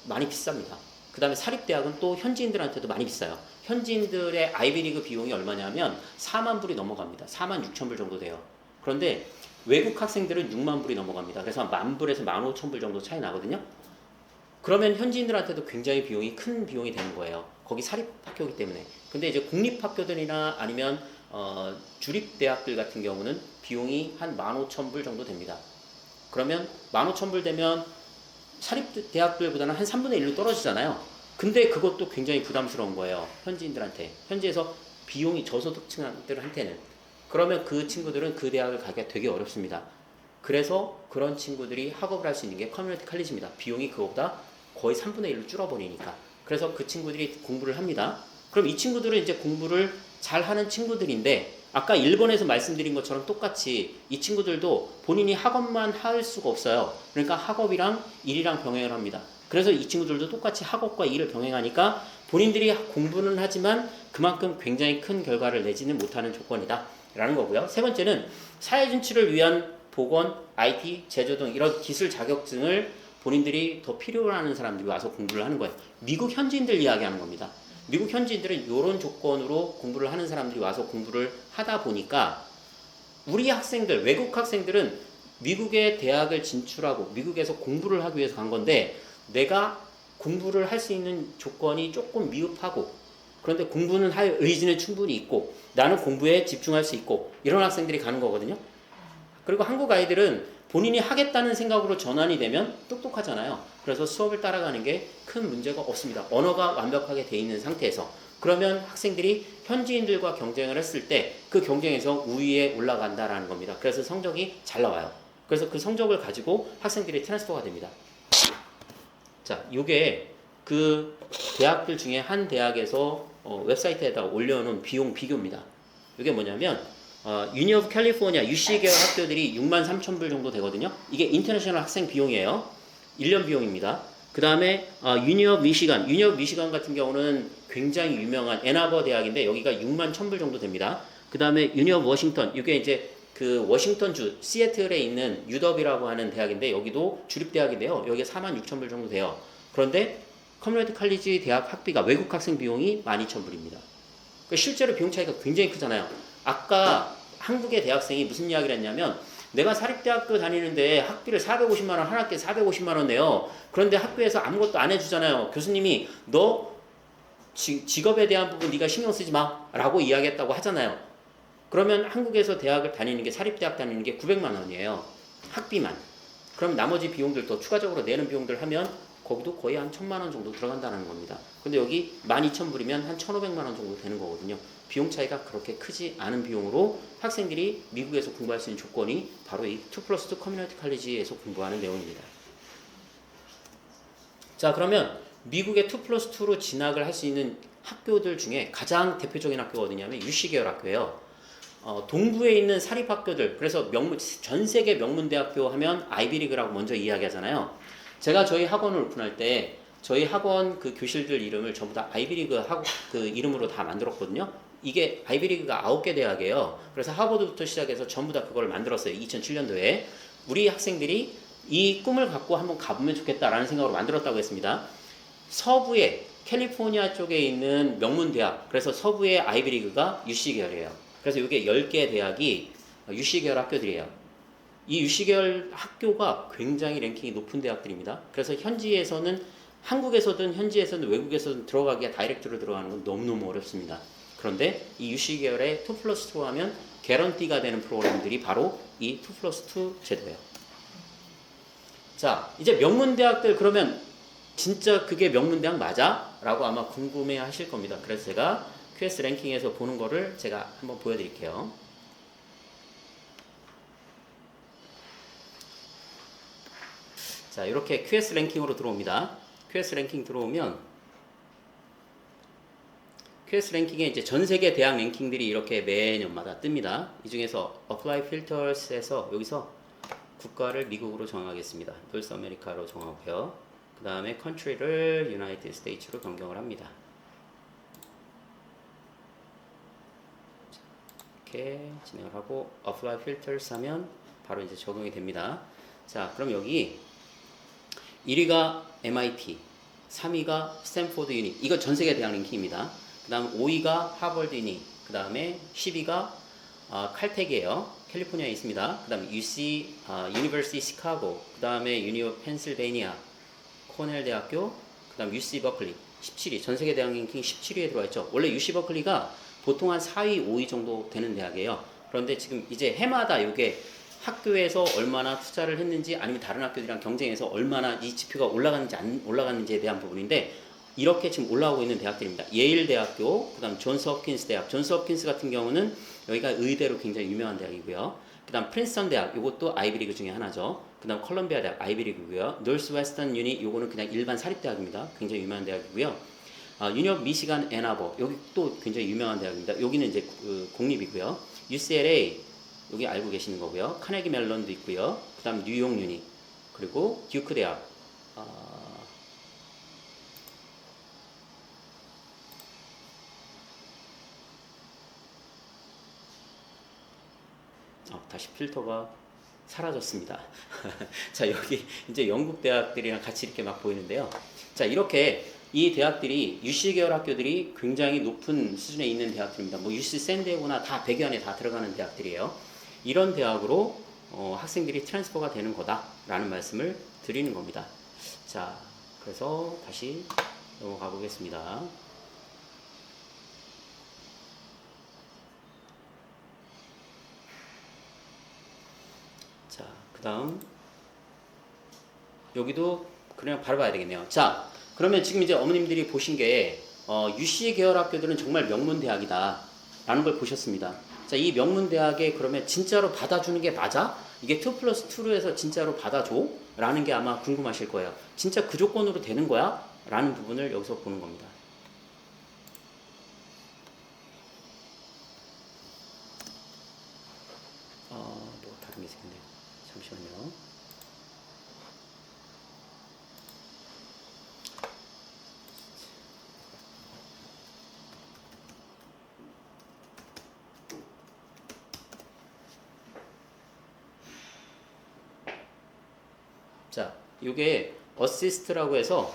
많이 비쌉니다. 그 다음에 사립대학은 또 현지인들한테도 많이 비싸요. 현지인들의 아이비리그 비용이 얼마냐면 4만 불이 넘어갑니다. 4만 6천 불 정도 돼요. 그런데 외국 학생들은 6만 불이 넘어갑니다. 그래서 10,000불에서 15,000불 정도 차이 나거든요. 그러면 현지인들한테도 굉장히 큰 비용이 되는 거예요. 거기 사립학교이기 때문에. 근데 이제 공립학교들이나 아니면 주립대학들 같은 경우는 비용이 한 15,000불 정도 됩니다. 그러면 15,000불 되면 사립대학들보다는 한 3분의 1로 떨어지잖아요. 근데 그것도 굉장히 부담스러운 거예요. 현지인들한테. 현지에서 비용이 저소득층들한테는. 그러면 그 친구들은 그 대학을 가기가 되게 어렵습니다. 그래서 그런 친구들이 학업을 할 수 있는 게 커뮤니티 칼리지입니다. 비용이 그거보다 거의 3분의 1로 줄어버리니까. 그래서 그 친구들이 공부를 합니다. 그럼 이 친구들은 이제 공부를 잘하는 친구들인데 아까 일본에서 말씀드린 것처럼 똑같이 이 친구들도 본인이 학업만 할 수가 없어요. 그러니까 학업이랑 일이랑 병행을 합니다. 그래서 이 친구들도 똑같이 학업과 일을 병행하니까 본인들이 공부는 하지만 그만큼 굉장히 큰 결과를 내지는 못하는 조건이다 라는 거고요. 세 번째는 사회 진출을 위한 보건, IT, 제조 등 이런 기술 자격증을 본인들이 더 필요로 하는 사람들이 와서 공부를 하는 거예요. 미국 현지인들 이야기하는 겁니다. 미국 현지인들은 이런 조건으로 공부를 하는 사람들이 와서 공부를 하다 보니까 우리 학생들, 외국 학생들은 미국의 대학을 진출하고 미국에서 공부를 하기 위해서 간 건데 내가 공부를 할 수 있는 조건이 조금 미흡하고 그런데 공부는 할 의지는 충분히 있고 나는 공부에 집중할 수 있고 이런 학생들이 가는 거거든요. 그리고 한국 아이들은 본인이 하겠다는 생각으로 전환이 되면 똑똑하잖아요. 그래서 수업을 따라가는 게 큰 문제가 없습니다. 언어가 완벽하게 돼 있는 상태에서. 그러면 학생들이 현지인들과 경쟁을 했을 때 그 경쟁에서 우위에 올라간다라는 겁니다. 그래서 성적이 잘 나와요. 그래서 그 성적을 가지고 학생들이 트랜스퍼가 됩니다. 자, 요게 그 대학들 중에 한 대학에서 웹사이트에다 올려놓은 비용 비교입니다. 이게 뭐냐면 유니 오브 캘리포니아 UC 계열 학교들이 63,000불 정도 되거든요. 이게 인터내셔널 학생 비용이에요. 1년 비용입니다. 그 다음에 유니 오브 미시간 같은 경우는 굉장히 유명한 애나버 대학인데 여기가 61,000불 정도 됩니다. 그 다음에 유니 오브 워싱턴, 이게 이제 그 워싱턴주 시애틀에 있는 UW라고 하는 대학인데 여기도 주립대학인데요. 여기가 46,000불 정도 돼요. 그런데 커뮤니티 칼리지 대학 학비가 외국 학생 비용이 12,000불입니다. 그러니까 실제로 비용 차이가 굉장히 크잖아요. 아까 한국의 대학생이 무슨 이야기를 했냐면 내가 사립대학교 다니는데 학비를 450만 원, 한 학기에 450만 원 내요. 그런데 학교에서 아무것도 안 해주잖아요. 교수님이 너 직업에 대한 부분 네가 신경 쓰지 마 라고 이야기했다고 하잖아요. 그러면 한국에서 대학을 다니는 게 사립대학 다니는 게 900만 원이에요. 학비만. 그럼 나머지 비용들 또 추가적으로 내는 비용들 하면 거기도 거의 한 1000만 원 정도 들어간다는 겁니다. 근데 여기 12,000불이면 한 1,500만 원 정도 되는 거거든요. 비용 차이가 그렇게 크지 않은 비용으로 학생들이 미국에서 공부할 수 있는 조건이 바로 이 2+2 커뮤니티 칼리지에서 공부하는 내용입니다. 자, 그러면 미국의 2+2로 진학을 할 수 있는 학교들 중에 가장 대표적인 학교가 어디냐면 UC 계열 학교예요. 동부에 있는 사립학교들, 그래서 전 세계 명문대학교 하면 아이비리그라고 먼저 이야기하잖아요. 제가 저희 학원을 오픈할 때 저희 학원 그 교실들 이름을 전부 다 아이비리그 그 이름으로 다 만들었거든요. 이게 아이비리그가 9개 대학이에요. 그래서 하버드부터 시작해서 전부 다 그걸 만들었어요. 2007년도에. 우리 학생들이 이 꿈을 갖고 한번 가보면 좋겠다라는 생각으로 만들었다고 했습니다. 서부에 캘리포니아 쪽에 있는 명문대학, 그래서 서부의 아이비리그가 UC 계열이에요. 그래서 이게 10개 대학이 UC 계열 학교들이에요. 이 UC 계열 학교가 굉장히 랭킹이 높은 대학들입니다. 그래서 현지에서는 한국에서든 현지에서든 외국에서든 들어가기가 다이렉트로 들어가는 건 너무너무 어렵습니다. 그런데 이 UC 계열의 2+2 하면 개런티가 되는 프로그램들이 바로 이 2+2 제도예요. 자, 이제 명문대학들 그러면 진짜 그게 명문대학 맞아? 라고 아마 궁금해 하실 겁니다. 그래서 제가 QS 랭킹에서 보는 거를 제가 한번 보여드릴게요. 자, 이렇게 QS 랭킹으로 들어옵니다. QS 랭킹 들어오면 QS 랭킹에 이제 전 세계 대학 랭킹들이 이렇게 매년마다 뜹니다. 이 중에서 Apply Filters에서 여기서 국가를 미국으로 정하겠습니다. 노스 아메리카로 정하고요. 그 다음에 country를 United States로 변경을 합니다. 이렇게 진행을 하고 Apply Filters 하면 바로 이제 적용이 됩니다. 자, 그럼 여기 1위가 MIT, 3위가 스탠포드 유니, 이거 전 세계 대학 랭킹입니다. 그 다음 5위가 하버드 유니, 그 다음에 10위가 칼텍이에요. 캘리포니아에 있습니다. 그 다음에 UC, University 시카고, 그 다음에 유니 오브 펜실베이니아, 코넬 대학교, 그 다음 UC 버클리, 17위, 전 세계 대학 랭킹 17위에 들어와 있죠. 원래 UC 버클리가 보통 한 4위, 5위 정도 되는 대학이에요. 그런데 지금 이제 해마다 이게 학교에서 얼마나 투자를 했는지 아니면 다른 학교들이랑 경쟁해서 얼마나 이 지표가 올라갔는지 안 올라갔는지에 대한 부분인데 이렇게 지금 올라오고 있는 대학들입니다. 예일 대학교, 그 다음 존스 홉킨스 대학. 존스 홉킨스 같은 경우는 여기가 의대로 굉장히 유명한 대학이고요. 그 다음 프린스턴 대학, 이것도 아이비리그 중에 하나죠. 그 다음 컬럼비아 대학, 아이비리그고요. 노스 웨스턴 유니, 요거는 그냥 일반 사립대학입니다. 굉장히 유명한 대학이고요. 유니 오브 미시간 앤아버, 여기 또 굉장히 유명한 대학입니다. 여기는 이제 공립이고요. UCLA, 여기 알고 계시는 거고요. 카네기 멜론도 있고요. 그 다음 뉴욕 유니, 그리고 듀크 대학, 다시 필터가 사라졌습니다. 자, 여기 이제 영국 대학들이랑 같이 이렇게 막 보이는데요. 자, 이렇게 이 대학들이 UC 계열 학교들이 굉장히 높은 수준에 있는 대학들입니다. 뭐 UC 샌디에고나 다 100위 안에 다 들어가는 대학들이에요. 이런 대학으로 학생들이 트랜스퍼가 되는 거다라는 말씀을 드리는 겁니다. 자, 그래서 다시 넘어가 보겠습니다. 자, 그 다음 여기도 그냥 바로 봐야 되겠네요. 자, 그러면 지금 이제 어머님들이 보신 게 UC 계열 학교들은 정말 명문 대학이다 라는 걸 보셨습니다. 자, 이 명문 대학에 그러면 진짜로 받아주는 게 맞아? 이게 2+2로 해서 진짜로 받아줘? 라는 게 아마 궁금하실 거예요. 진짜 그 조건으로 되는 거야? 라는 부분을 여기서 보는 겁니다. 뭐 다른 게 생겼네요. 잠시만요. 자, 이게 어시스트라고 해서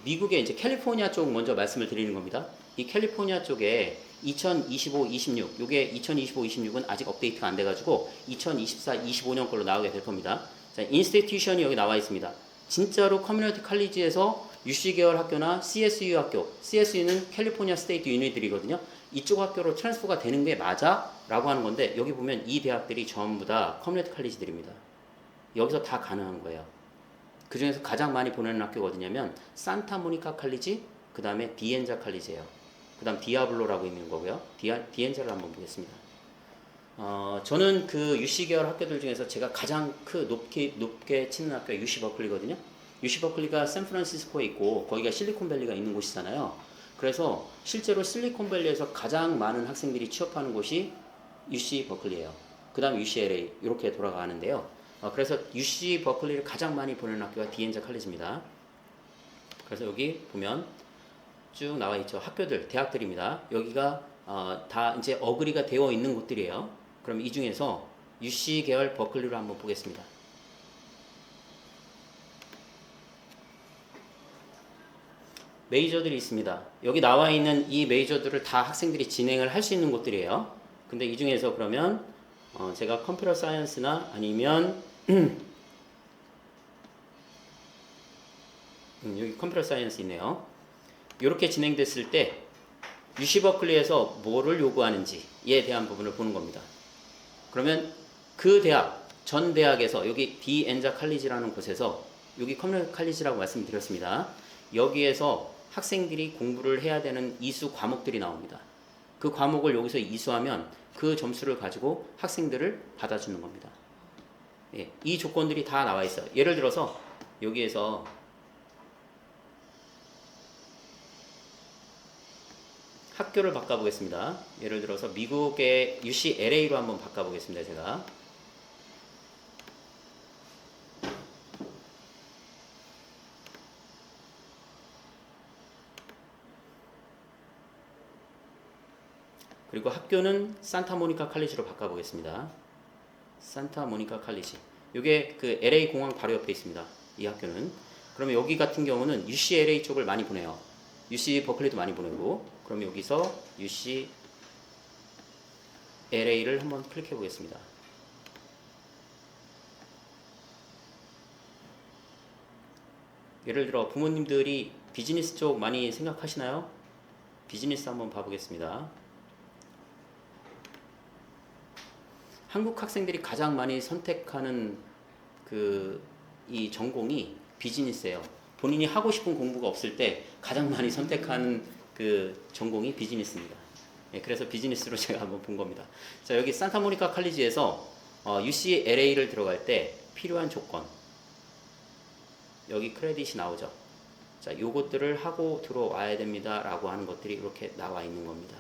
미국의 이제 캘리포니아 쪽 먼저 말씀을 드리는 겁니다. 이 캘리포니아 쪽에 2025, 26, 요게 2025, 26은 아직 업데이트가 안 돼가지고 2024, 25년 걸로 나오게 될 겁니다. 자, 인스티튜션이 여기 나와 있습니다. 진짜로 커뮤니티 칼리지에서 UC 계열 학교나 CSU 학교, CSU는 캘리포니아 스테이트 유니들이거든요. 이쪽 학교로 트랜스퍼가 되는 게 맞아? 라고 하는 건데 여기 보면 이 대학들이 전부 다 커뮤니티 칼리지들입니다. 여기서 다 가능한 거예요. 그 중에서 가장 많이 보내는 학교가 어디냐면 산타모니카 칼리지, 그 다음에 디엔자 칼리지예요. 그 다음 디아블로라고 있는 거고요. 디엔자를 한번 보겠습니다. 저는 그 UC 계열 학교들 중에서 제가 가장 높게 치는 학교가 UC 버클리거든요. UC 버클리가 샌프란시스코에 있고 거기가 실리콘밸리가 있는 곳이잖아요. 그래서 실제로 실리콘밸리에서 가장 많은 학생들이 취업하는 곳이 UC 버클리예요. 그 다음 UCLA 이렇게 돌아가는데요. 그래서 UC 버클리를 가장 많이 보내는 학교가 디엔자 칼리지입니다. 그래서 여기 보면 쭉 나와 있죠. 학교들, 대학들입니다. 여기가 다 이제 어그리가 되어 있는 곳들이에요. 그럼 이 중에서 UC 계열 버클리로 한번 보겠습니다. 메이저들이 있습니다. 여기 나와 있는 이 메이저들을 다 학생들이 진행을 할 수 있는 곳들이에요. 근데 이 중에서 그러면 제가 컴퓨터 사이언스나 아니면 여기 컴퓨터 사이언스 있네요. 이렇게 진행됐을 때 UC 버클리에서 뭐를 요구하는지에 대한 부분을 보는 겁니다. 그러면 그 대학, 전 대학에서 여기 디엔자 칼리지라는 곳에서 여기 커뮤니티 칼리지라고 말씀드렸습니다. 여기에서 학생들이 공부를 해야 되는 이수 과목들이 나옵니다. 그 과목을 여기서 이수하면 그 점수를 가지고 학생들을 받아주는 겁니다. 예, 이 조건들이 다 나와 있어요. 예를 들어서 여기에서 학교를 바꿔보겠습니다. 예를 들어서 미국의 UCLA로 한번 바꿔보겠습니다. 제가 그리고 학교는 산타모니카 칼리지로 바꿔보겠습니다. 산타모니카 칼리지. 이게 그 LA 공항 바로 옆에 있습니다. 이 학교는. 그러면 여기 같은 경우는 UCLA 쪽을 많이 보내요. UC 버클리도 많이 보내고. 그럼 여기서 UCLA를 한번 클릭해 보겠습니다. 예를 들어 부모님들이 비즈니스 쪽 많이 생각하시나요? 비즈니스 한번 봐보겠습니다. 한국 학생들이 가장 많이 선택하는 이 전공이 비즈니스예요. 본인이 하고 싶은 공부가 없을 때 가장 많이 선택하는 그 전공이 비즈니스입니다. 예, 그래서 비즈니스로 제가 한번 본 겁니다. 자, 여기 산타모니카 칼리지에서 UCLA를 들어갈 때 필요한 조건, 여기 크레딧이 나오죠. 자, 요것들을 하고 들어와야 됩니다 라고 하는 것들이 이렇게 나와 있는 겁니다.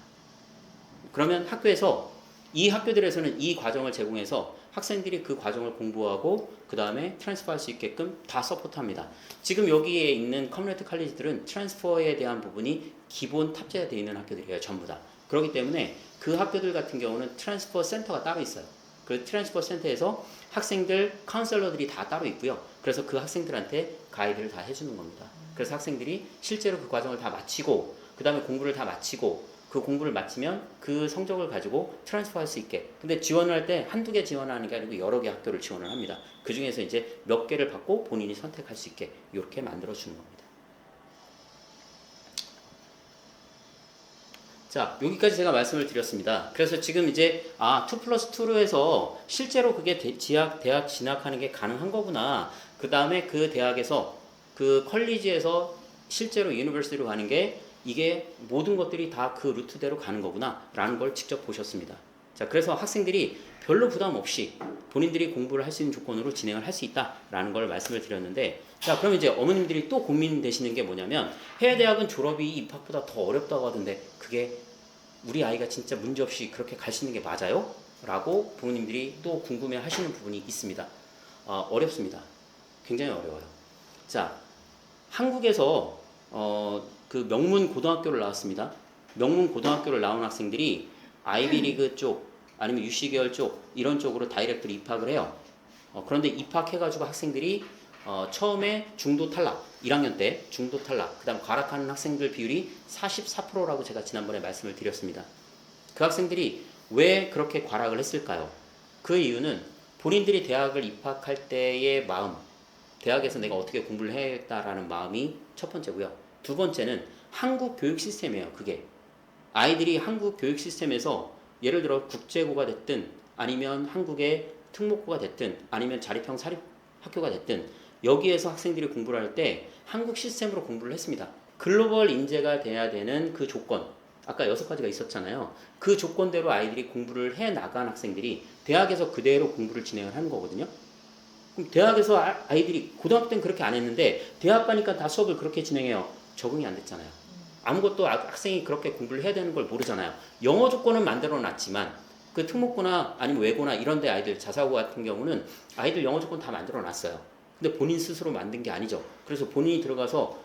그러면 학교에서 이 학교들에서는 이 과정을 제공해서 학생들이 그 과정을 공부하고 그 다음에 트랜스퍼할 수 있게끔 다 서포트합니다. 지금 여기에 있는 커뮤니티 칼리지들은 트랜스퍼에 대한 부분이 기본 탑재되어 있는 학교들이에요. 전부 다. 그렇기 때문에 그 학교들 같은 경우는 트랜스퍼 센터가 따로 있어요. 그 트랜스퍼 센터에서 학생들 카운셀러들이 다 따로 있고요. 그래서 그 학생들한테 가이드를 다 해주는 겁니다. 그래서 학생들이 실제로 그 과정을 다 마치고 그 다음에 공부를 다 마치고 그 공부를 마치면 그 성적을 가지고 트랜스퍼 할 수 있게. 근데 지원을 할 때 한두 개 지원하는 게 아니고 여러 개 학교를 지원을 합니다. 그 중에서 이제 몇 개를 받고 본인이 선택할 수 있게 이렇게 만들어 주는 겁니다. 자, 여기까지 제가 말씀을 드렸습니다. 그래서 지금 이제 2+2로 해서 실제로 그게 대학 진학하는 게 가능한 거구나. 그 다음에 그 대학에서 그 컬리지에서 실제로 유니버시티로 가는 게 이게 모든 것들이 다 그 루트대로 가는 거구나 라는 걸 직접 보셨습니다. 자, 그래서 학생들이 별로 부담 없이 본인들이 공부를 할 수 있는 조건으로 진행을 할 수 있다 라는 걸 말씀을 드렸는데, 자, 그럼 이제 어머님들이 또 고민되시는 게 뭐냐면 해외대학은 졸업이 입학보다 더 어렵다고 하던데 그게 우리 아이가 진짜 문제없이 그렇게 갈 수 있는 게 맞아요? 라고 부모님들이 또 궁금해 하시는 부분이 있습니다. 어렵습니다. 굉장히 어려워요. 자, 한국에서 그 명문 고등학교를 나왔습니다. 명문 고등학교를 나온 학생들이 아이비리그 쪽 아니면 UC 계열 쪽 이런 쪽으로 다이렉트로 입학을 해요. 그런데 입학해가지고 학생들이 처음에 중도 탈락, 1학년 때 중도 탈락, 그 다음 과락하는 학생들 비율이 44%라고 제가 지난번에 말씀을 드렸습니다. 그 학생들이 왜 그렇게 과락을 했을까요? 그 이유는 본인들이 대학을 입학할 때의 마음, 대학에서 내가 어떻게 공부를 해야겠다라는 마음이 첫 번째고요. 두 번째는 한국 교육 시스템이에요. 그게 아이들이 한국 교육 시스템에서 예를 들어 국제고가 됐든 아니면 한국의 특목고가 됐든 아니면 자립형 사립학교가 됐든 여기에서 학생들이 공부를 할 때 한국 시스템으로 공부를 했습니다. 글로벌 인재가 돼야 되는 그 조건, 아까 6가지가 있었잖아요. 그 조건대로 아이들이 공부를 해 나간 학생들이 대학에서 그대로 공부를 진행을 하는 거거든요. 그럼 대학에서 아이들이 고등학교 때는 그렇게 안 했는데 대학 가니까 다 수업을 그렇게 진행해요. 적응이 안 됐잖아요. 아무것도 학생이 그렇게 공부를 해야 되는 걸 모르잖아요. 영어 조건은 만들어 놨지만 그 특목고나 아니면 외고나 이런 데 아이들 자사고 같은 경우는 아이들 영어 조건 다 만들어 놨어요. 근데 본인 스스로 만든 게 아니죠. 그래서 본인이 들어가서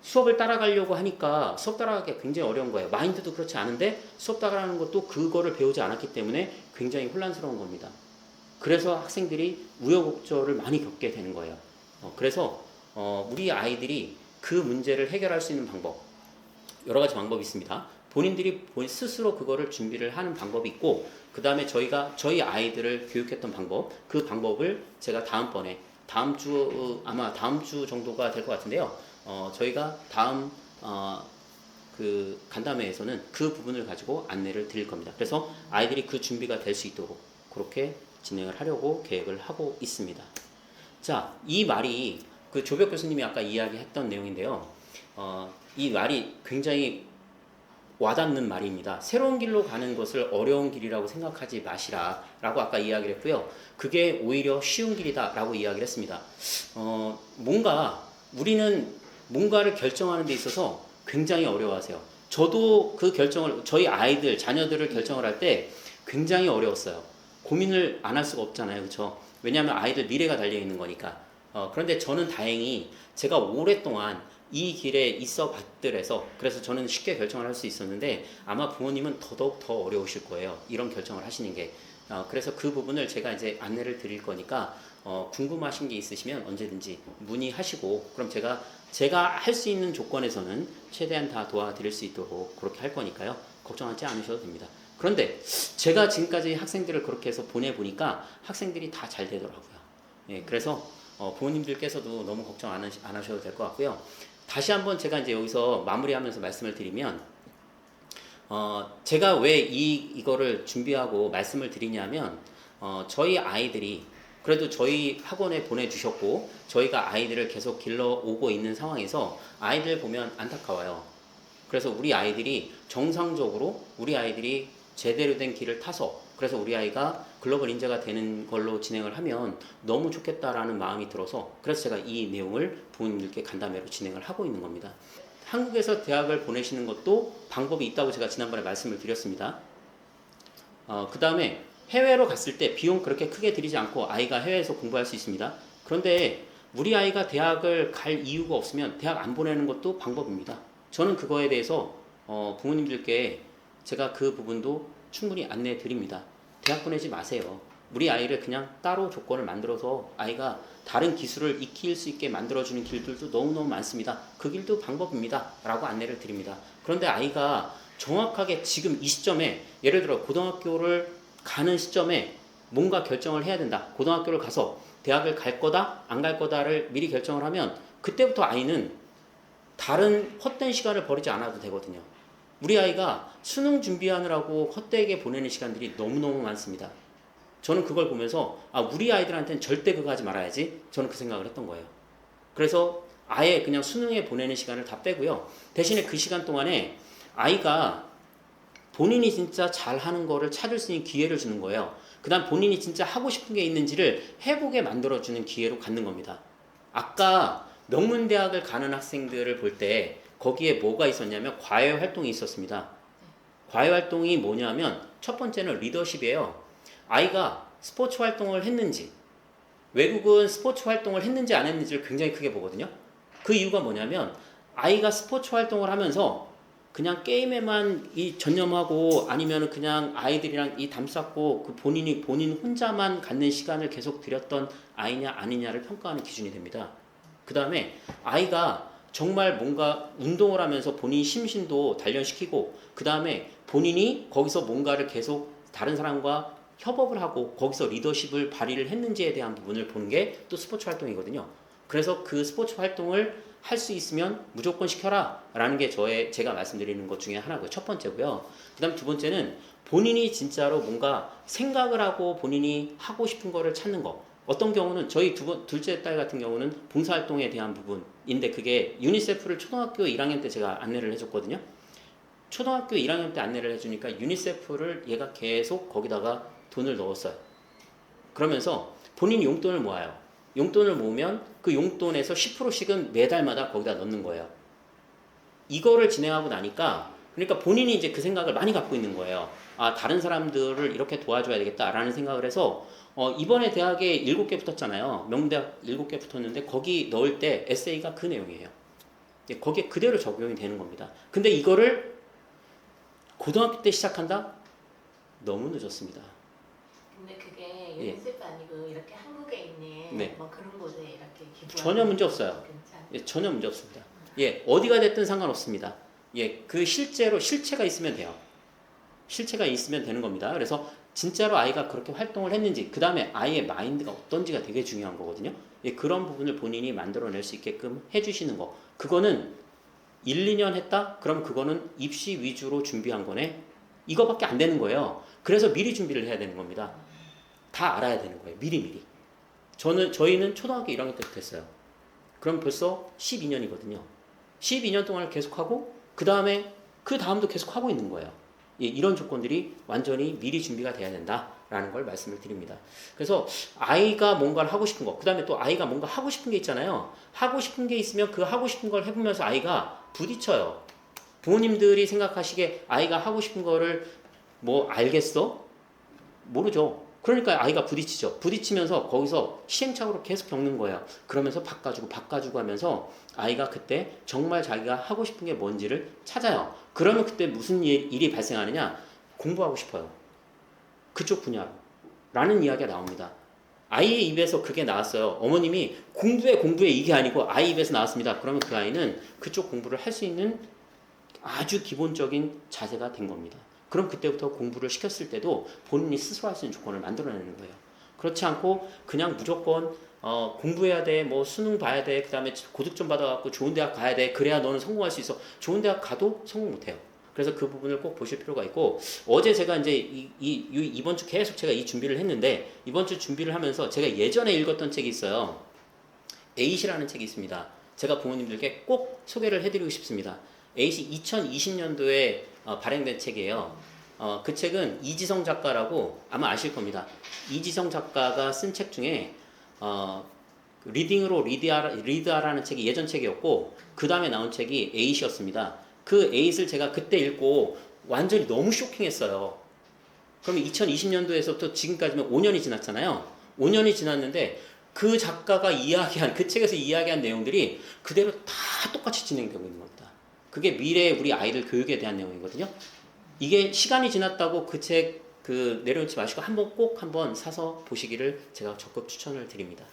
수업을 따라가려고 하니까 수업 따라가기가 굉장히 어려운 거예요. 마인드도 그렇지 않은데 수업 따라가는 것도 그거를 배우지 않았기 때문에 굉장히 혼란스러운 겁니다. 그래서 학생들이 우여곡절을 많이 겪게 되는 거예요. 그래서 우리 아이들이 그 문제를 해결할 수 있는 방법, 여러 가지 방법이 있습니다. 본인들이 스스로 그거를 준비를 하는 방법이 있고, 그 다음에 저희 아이들을 교육했던 방법, 그 방법을 제가 다음번에 아마 다음 주 정도가 될 것 같은데요. 저희가 다음 그 간담회에서는 그 부분을 가지고 안내를 드릴 겁니다. 그래서 아이들이 그 준비가 될 수 있도록 그렇게 진행을 하려고 계획을 하고 있습니다. 자, 이 말이 그 조벽 교수님이 아까 이야기했던 내용인데요. 이 말이 굉장히 와닿는 말입니다. 새로운 길로 가는 것을 어려운 길이라고 생각하지 마시라 라고 아까 이야기를 했고요. 그게 오히려 쉬운 길이다 라고 이야기를 했습니다. 우리는 뭔가를 결정하는 데 있어서 굉장히 어려워하세요. 저도 그 결정을, 저희 아이들, 자녀들을 결정을 할 때 굉장히 어려웠어요. 고민을 안 할 수가 없잖아요. 그렇죠? 왜냐하면 아이들 미래가 달려있는 거니까. 그런데 저는 다행히 제가 오랫동안 이 길에 있어 봤더래서, 그래서 저는 쉽게 결정을 할 수 있었는데 아마 부모님은 더더욱 더 어려우실 거예요. 이런 결정을 하시는 게. 그래서 그 부분을 제가 이제 안내를 드릴 거니까 궁금하신 게 있으시면 언제든지 문의하시고, 그럼 제가 할 수 있는 조건에서는 최대한 다 도와드릴 수 있도록 그렇게 할 거니까요. 걱정하지 않으셔도 됩니다. 그런데 제가 지금까지 학생들을 그렇게 해서 보내보니까 학생들이 다 잘 되더라고요. 예, 그래서 부모님들께서도 너무 걱정 안 하셔도 될 것 같고요. 다시 한번 제가 이제 여기서 마무리하면서 말씀을 드리면, 제가 왜 이거를 준비하고 말씀을 드리냐면, 저희 아이들이 그래도 저희 학원에 보내주셨고, 저희가 아이들을 계속 길러오고 있는 상황에서 아이들 보면 안타까워요. 그래서 우리 아이들이 정상적으로 우리 아이들이 제대로 된 길을 타서, 그래서 우리 아이가 글로벌 인재가 되는 걸로 진행을 하면 너무 좋겠다라는 마음이 들어서, 그래서 제가 이 내용을 부모님들께 간담회로 진행을 하고 있는 겁니다. 한국에서 대학을 보내시는 것도 방법이 있다고 제가 지난번에 말씀을 드렸습니다. 그 다음에 해외로 갔을 때 비용 그렇게 크게 들이지 않고 아이가 해외에서 공부할 수 있습니다. 그런데 우리 아이가 대학을 갈 이유가 없으면 대학 안 보내는 것도 방법입니다. 저는 그거에 대해서 부모님들께 제가 그 부분도 충분히 안내해 드립니다. 대학 보내지 마세요. 우리 아이를 그냥 따로 조건을 만들어서 아이가 다른 기술을 익힐 수 있게 만들어주는 길들도 너무너무 많습니다. 그 길도 방법입니다. 라고 안내를 드립니다. 그런데 아이가 정확하게 지금 이 시점에, 예를 들어 고등학교를 가는 시점에 뭔가 결정을 해야 된다. 고등학교를 가서 대학을 갈 거다, 안 갈 거다를 미리 결정을 하면 그때부터 아이는 다른 헛된 시간을 버리지 않아도 되거든요. 우리 아이가 수능 준비하느라고 헛되게 보내는 시간들이 너무너무 많습니다. 저는 그걸 보면서 우리 아이들한테는 절대 그거 하지 말아야지, 저는 그 생각을 했던 거예요. 그래서 아예 그냥 수능에 보내는 시간을 다 빼고요. 대신에 그 시간 동안에 아이가 본인이 진짜 잘하는 거를 찾을 수 있는 기회를 주는 거예요. 그 다음 본인이 진짜 하고 싶은 게 있는지를 해보게 만들어주는 기회로 갖는 겁니다. 아까 명문대학을 가는 학생들을 볼 때 거기에 뭐가 있었냐면 과외 활동이 있었습니다. 과외 활동이 뭐냐면 첫 번째는 리더십이에요. 아이가 스포츠 활동을 했는지, 외국은 스포츠 활동을 했는지 안 했는지를 굉장히 크게 보거든요. 그 이유가 뭐냐면 아이가 스포츠 활동을 하면서 그냥 게임에만 이 전념하고 아니면 그냥 아이들이랑 이 담쌓고 그 본인 혼자만 갖는 시간을 계속 들였던 아이냐 아니냐를 평가하는 기준이 됩니다. 그 다음에 아이가 정말 뭔가 운동을 하면서 본인 심신도 단련시키고 그 다음에 본인이 거기서 뭔가를 계속 다른 사람과 협업을 하고 거기서 리더십을 발휘를 했는지에 대한 부분을 보는 게 또 스포츠 활동이거든요. 그래서 그 스포츠 활동을 할 수 있으면 무조건 시켜라 라는 게 제가 말씀드리는 것 중에 하나고요. 첫 번째고요. 그 다음 두 번째는 본인이 진짜로 뭔가 생각을 하고 본인이 하고 싶은 거를 찾는 거. 어떤 경우는 저희 둘째 딸 같은 경우는 봉사활동에 대한 부분인데 그게 유니세프를 초등학교 1학년 때 제가 안내를 해줬거든요. 초등학교 1학년 때 안내를 해주니까 유니세프를 얘가 계속 거기다가 돈을 넣었어요. 그러면서 본인이 용돈을 모아요. 용돈을 모으면 그 용돈에서 10%씩은 매달마다 거기다 넣는 거예요. 이거를 진행하고 나니까 그러니까 본인이 이제 그 생각을 많이 갖고 있는 거예요. 아, 다른 사람들을 이렇게 도와줘야 되겠다라는 생각을 해서 이번에 대학에 7개 붙었잖아요. 명대학 7개 붙었는데 거기 넣을 때 에세이가 그 내용이에요. 거기에 그대로 적용이 되는 겁니다. 근데 이거를 고등학교 때 시작한다? 너무 늦었습니다. 근데 그게 예. 유니세프 아니고 이렇게 한국에 있는 네. 뭐 그런 곳에 이렇게 기부하는 전혀 문제 없어요. 괜찮아요. 예, 전혀 문제 없습니다. 예, 어디가 됐든 상관없습니다. 예, 그 실체가 있으면 돼요. 실체가 있으면 되는 겁니다. 그래서 진짜로 아이가 그렇게 활동을 했는지, 그 다음에 아이의 마인드가 어떤지가 되게 중요한 거거든요. 예, 그런 부분을 본인이 만들어낼 수 있게끔 해주시는 거. 그거는 1, 2년 했다? 그럼 그거는 입시 위주로 준비한 거네? 이거밖에 안 되는 거예요. 그래서 미리 준비를 해야 되는 겁니다. 다 알아야 되는 거예요. 미리. 저희는 초등학교 1학년 때부터 했어요. 그럼 벌써 12년이거든요. 12년 동안 계속하고 그 다음도 계속하고 있는 거예요. 예, 이런 조건들이 완전히 미리 준비가 돼야 된다라는 걸 말씀을 드립니다. 그래서 아이가 뭔가를 하고 싶은 거, 그 다음에 또 아이가 뭔가 하고 싶은 게 있잖아요. 하고 싶은 게 있으면 그 하고 싶은 걸 해보면서 아이가 부딪혀요. 부모님들이 생각하시기에 아이가 하고 싶은 거를 뭐 알겠어? 모르죠. 그러니까 아이가 부딪히죠. 부딪히면서 거기서 시행착오를 계속 겪는 거예요. 그러면서 바꿔주고 하면서 아이가 그때 정말 자기가 하고 싶은 게 뭔지를 찾아요. 그러면 그때 무슨 일이 발생하느냐? 공부하고 싶어요. 그쪽 분야로. 라는 이야기가 나옵니다. 아이의 입에서 그게 나왔어요. 어머님이 공부해 이게 아니고 아이 입에서 나왔습니다. 그러면 그 아이는 그쪽 공부를 할 수 있는 아주 기본적인 자세가 된 겁니다. 그럼 그때부터 공부를 시켰을 때도 본인이 스스로 할 수 있는 조건을 만들어내는 거예요. 그렇지 않고 그냥 무조건 공부해야 돼, 뭐 수능 봐야 돼, 그 다음에 고득점 받아갖고 좋은 대학 가야 돼, 그래야 너는 성공할 수 있어. 좋은 대학 가도 성공 못해요. 그래서 그 부분을 꼭 보실 필요가 있고, 어제 제가 이제 이번 주 계속 제가 이 준비를 했는데, 이번 주 준비를 하면서 제가 예전에 읽었던 책이 있어요. 에잇이라는 책이 있습니다. 제가 부모님들께 꼭 소개를 해드리고 싶습니다. 에잇이 2020년도에 발행된 책이에요. 그 책은 이지성 작가라고 아마 아실 겁니다. 이지성 작가가 쓴 책 중에 리딩으로 리드하라는 책이 예전 책이었고 그 다음에 나온 책이 에잇이었습니다. 그 에잇을 제가 그때 읽고 완전히 너무 쇼킹했어요. 그러면 2020년도에서부터 지금까지면 5년이 지났잖아요. 5년이 지났는데 그 작가가 그 책에서 이야기한 내용들이 그대로 다 똑같이 진행되고 있는 겁니다. 그게 미래의 우리 아이들 교육에 대한 내용이거든요. 이게 시간이 지났다고 그 책 내려놓지 마시고 꼭 한번 사서 보시기를 제가 적극 추천을 드립니다.